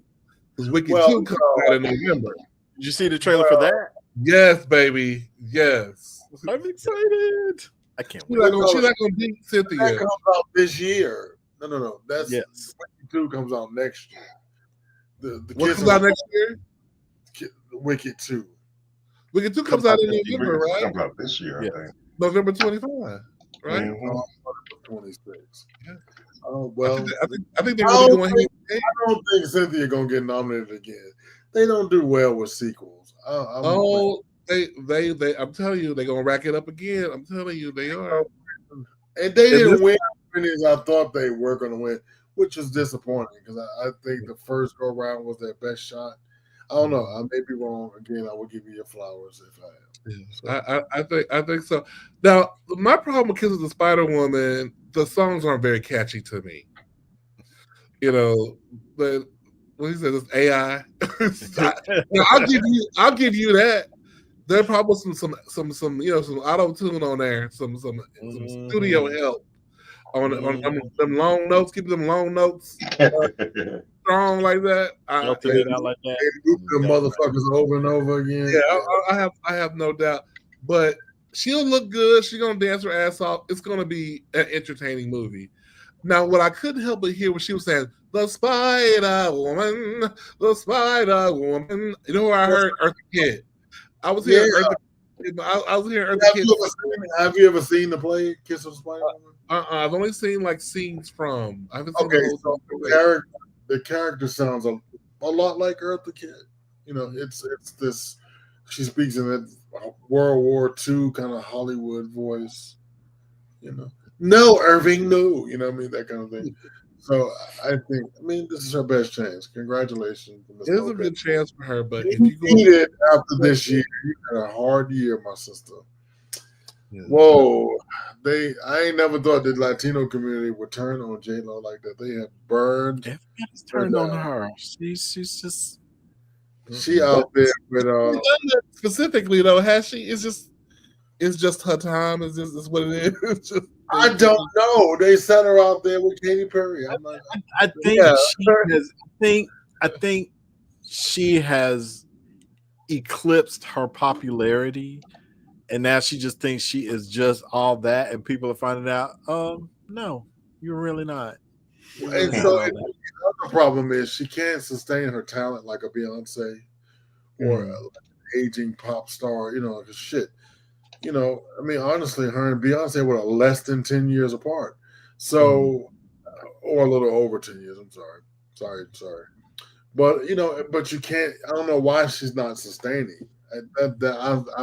Because Wicked 2 comes out in November. Did you see the trailer for that? Yes, baby. Yes. I'm excited. I can't She's wait. not going to beat Cynthia. That comes out this year. No. That's yes. Wicked 2 comes out next year. The what comes out next year? Wicked 2. Wicked 2 comes out in November, right? Comes out this year, I think. November 25, right? Mm-hmm. 26. Yeah. Oh well, I think they're really going. I don't think Cynthia gonna get nominated again. They don't do well with sequels. They. I'm telling you, they're gonna rack it up again. I'm telling you, they are. And they didn't win as many as I thought they were gonna win, which was disappointing because I think the first go round was their best shot. I don't know. I may be wrong. Again, I will give you your flowers if I am. I think so. Now, my problem with Kiss of the Spider Woman, the songs aren't very catchy to me. You know, but what he said, it's AI. Now, I'll give you that. There are probably some some auto tune on there, some studio help on them long notes. Keep them long notes strong like that. Melting it out like that. They loop them motherfuckers over and over again. Yeah, I have no doubt. But she'll look good. She's gonna dance her ass off. It's gonna be an entertaining movie. Now, what I couldn't help but hear when she was saying, "The Spider Woman, the Spider Woman," you know where I heard Eartha Kitt. I was hearing I was hearing Eartha Kitt. Have you ever seen the play Kiss of the Spider Woman? I've only seen like scenes from. I haven't seen the whole thing. The character sounds a lot like Eartha Kitt. You know, it's this. She speaks in that World War II kind of Hollywood voice. You know, no, Irving, no. You know what I mean? That kind of thing. So I think, this is her best chance. Congratulations. It is a good chance for her, but if you you need it after this year, you had a hard year, my sister. Yeah. Whoa. I ain't never thought the Latino community would turn on J-Lo like that. They have burned. Everybody's turned on her. She's just she out there with specifically though, has she? It's just her time. Is what it is. I don't know. They sent her out there with Katy Perry. I think she has eclipsed her popularity, and now she just thinks she is just all that, and people are finding out, no, you're really not. And so the other problem is she can't sustain her talent like a Beyonce or an aging pop star. You know, shit. You know, honestly, her and Beyonce were less than 10 years apart. So, or a little over 10 years. I'm sorry. But, but you can't, I don't know why she's not sustaining. I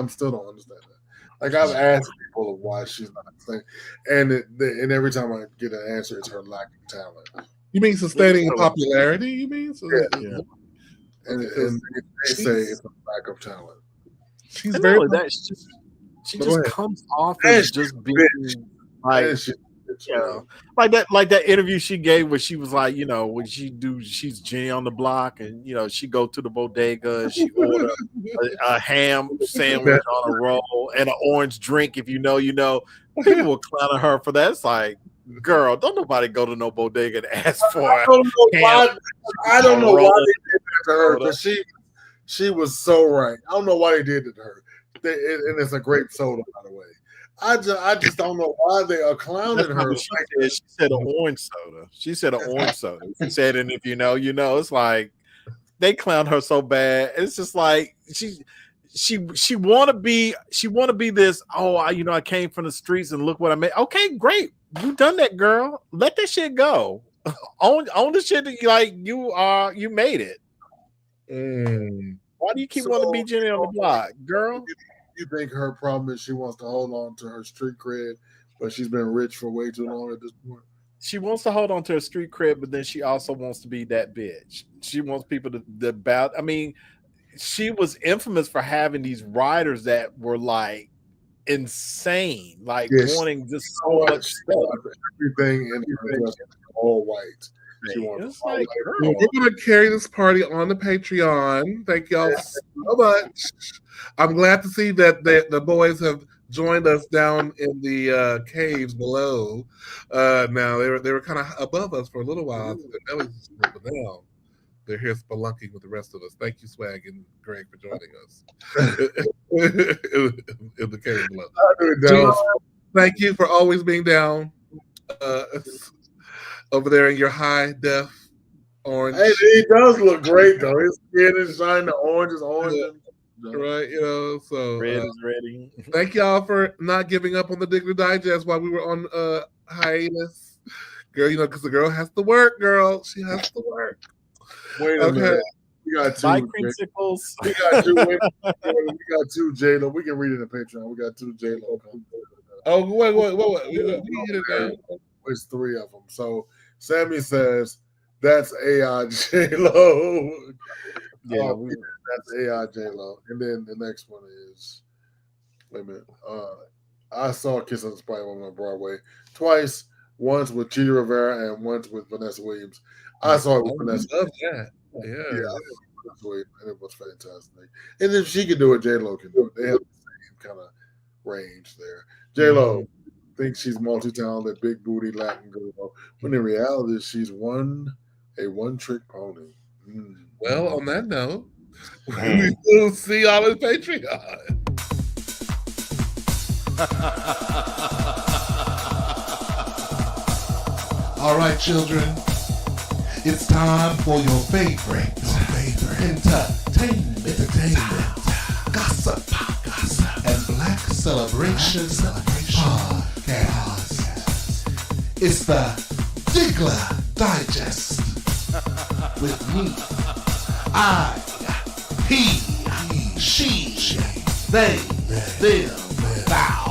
still don't understand that. Like, I've asked people why she's not sustaining. And every time I get an answer, it's her lack of talent. You mean sustaining popularity, you mean? So yeah. And they say it's a lack of talent. She's very... She just comes off as just being like, like that interview she gave where she was like, when she's Jenny on the block, and she go to the bodega and she order a ham sandwich on a roll and an orange drink. If you know, people will clown her for that. It's like, girl, don't nobody go to no bodega and ask for it. I don't know why they did that to her, but she was so right. I don't know why they did it to her. And it's a grape soda, by the way. I just don't know why they are clowning her. She said an orange soda. She said an orange soda. She said, and if you know, it's like they clown her so bad. It's just like she wanna be this. Oh, I came from the streets and look what I made. Okay, great. You done that, girl. Let that shit go. own the shit that you made it. Why do you keep wanting to be Jenny on the block, girl? You think her problem is she wants to hold on to her street cred, but she's been rich for way too long at this point? She wants to hold on to her street cred, but then she also wants to be that bitch. She wants people to bow. She was infamous for having these riders that were like insane, wanting just so much stuff. Everything and all white. We're going to carry this party on the Patreon. Thank y'all so much. I'm glad to see that the boys have joined us down in the caves below. Now they were kind of above us for a little while. But now they're here spelunking with the rest of us. Thank you, Swag and Greg, for joining us in the cave below. Thank you for always being down. Over there in your high def orange. Hey, he does look great though. His skin is shining. The orange is orange. Right, so red is ready. Thank y'all for not giving up on the Diggler Digest while we were on hiatus. Girl, because the girl has to work, girl. She has to work. Wait a minute. We got two. Creamsicles. We got two. We got two J-Lo. We can read it in the Patreon. We got two J-Lo. Oh, wait. It's three of them. So Sammy says that's AI J-Lo. Yeah, that's AI J-Lo. And then the next one is, wait a minute. I saw Kiss of the Spider Woman on Broadway twice. Once with Cheetah Rivera and once with Vanessa Williams. I saw it with Vanessa. Love that. Yeah, Yeah. I saw it with Vanessa Williams, and it was fantastic. And if she can do it, J-Lo can do it. They have the same kind of range there. J-Lo thinks she's multi-talented, big booty Latin girl, when in reality she's a one-trick pony. Well, on that note, we will see y'all on Patreon. All right, children. It's time for your favorite entertainment, gossip, and Black Celebration podcast. It's the Diggler Digest with me. I, he, she, they, them, thou.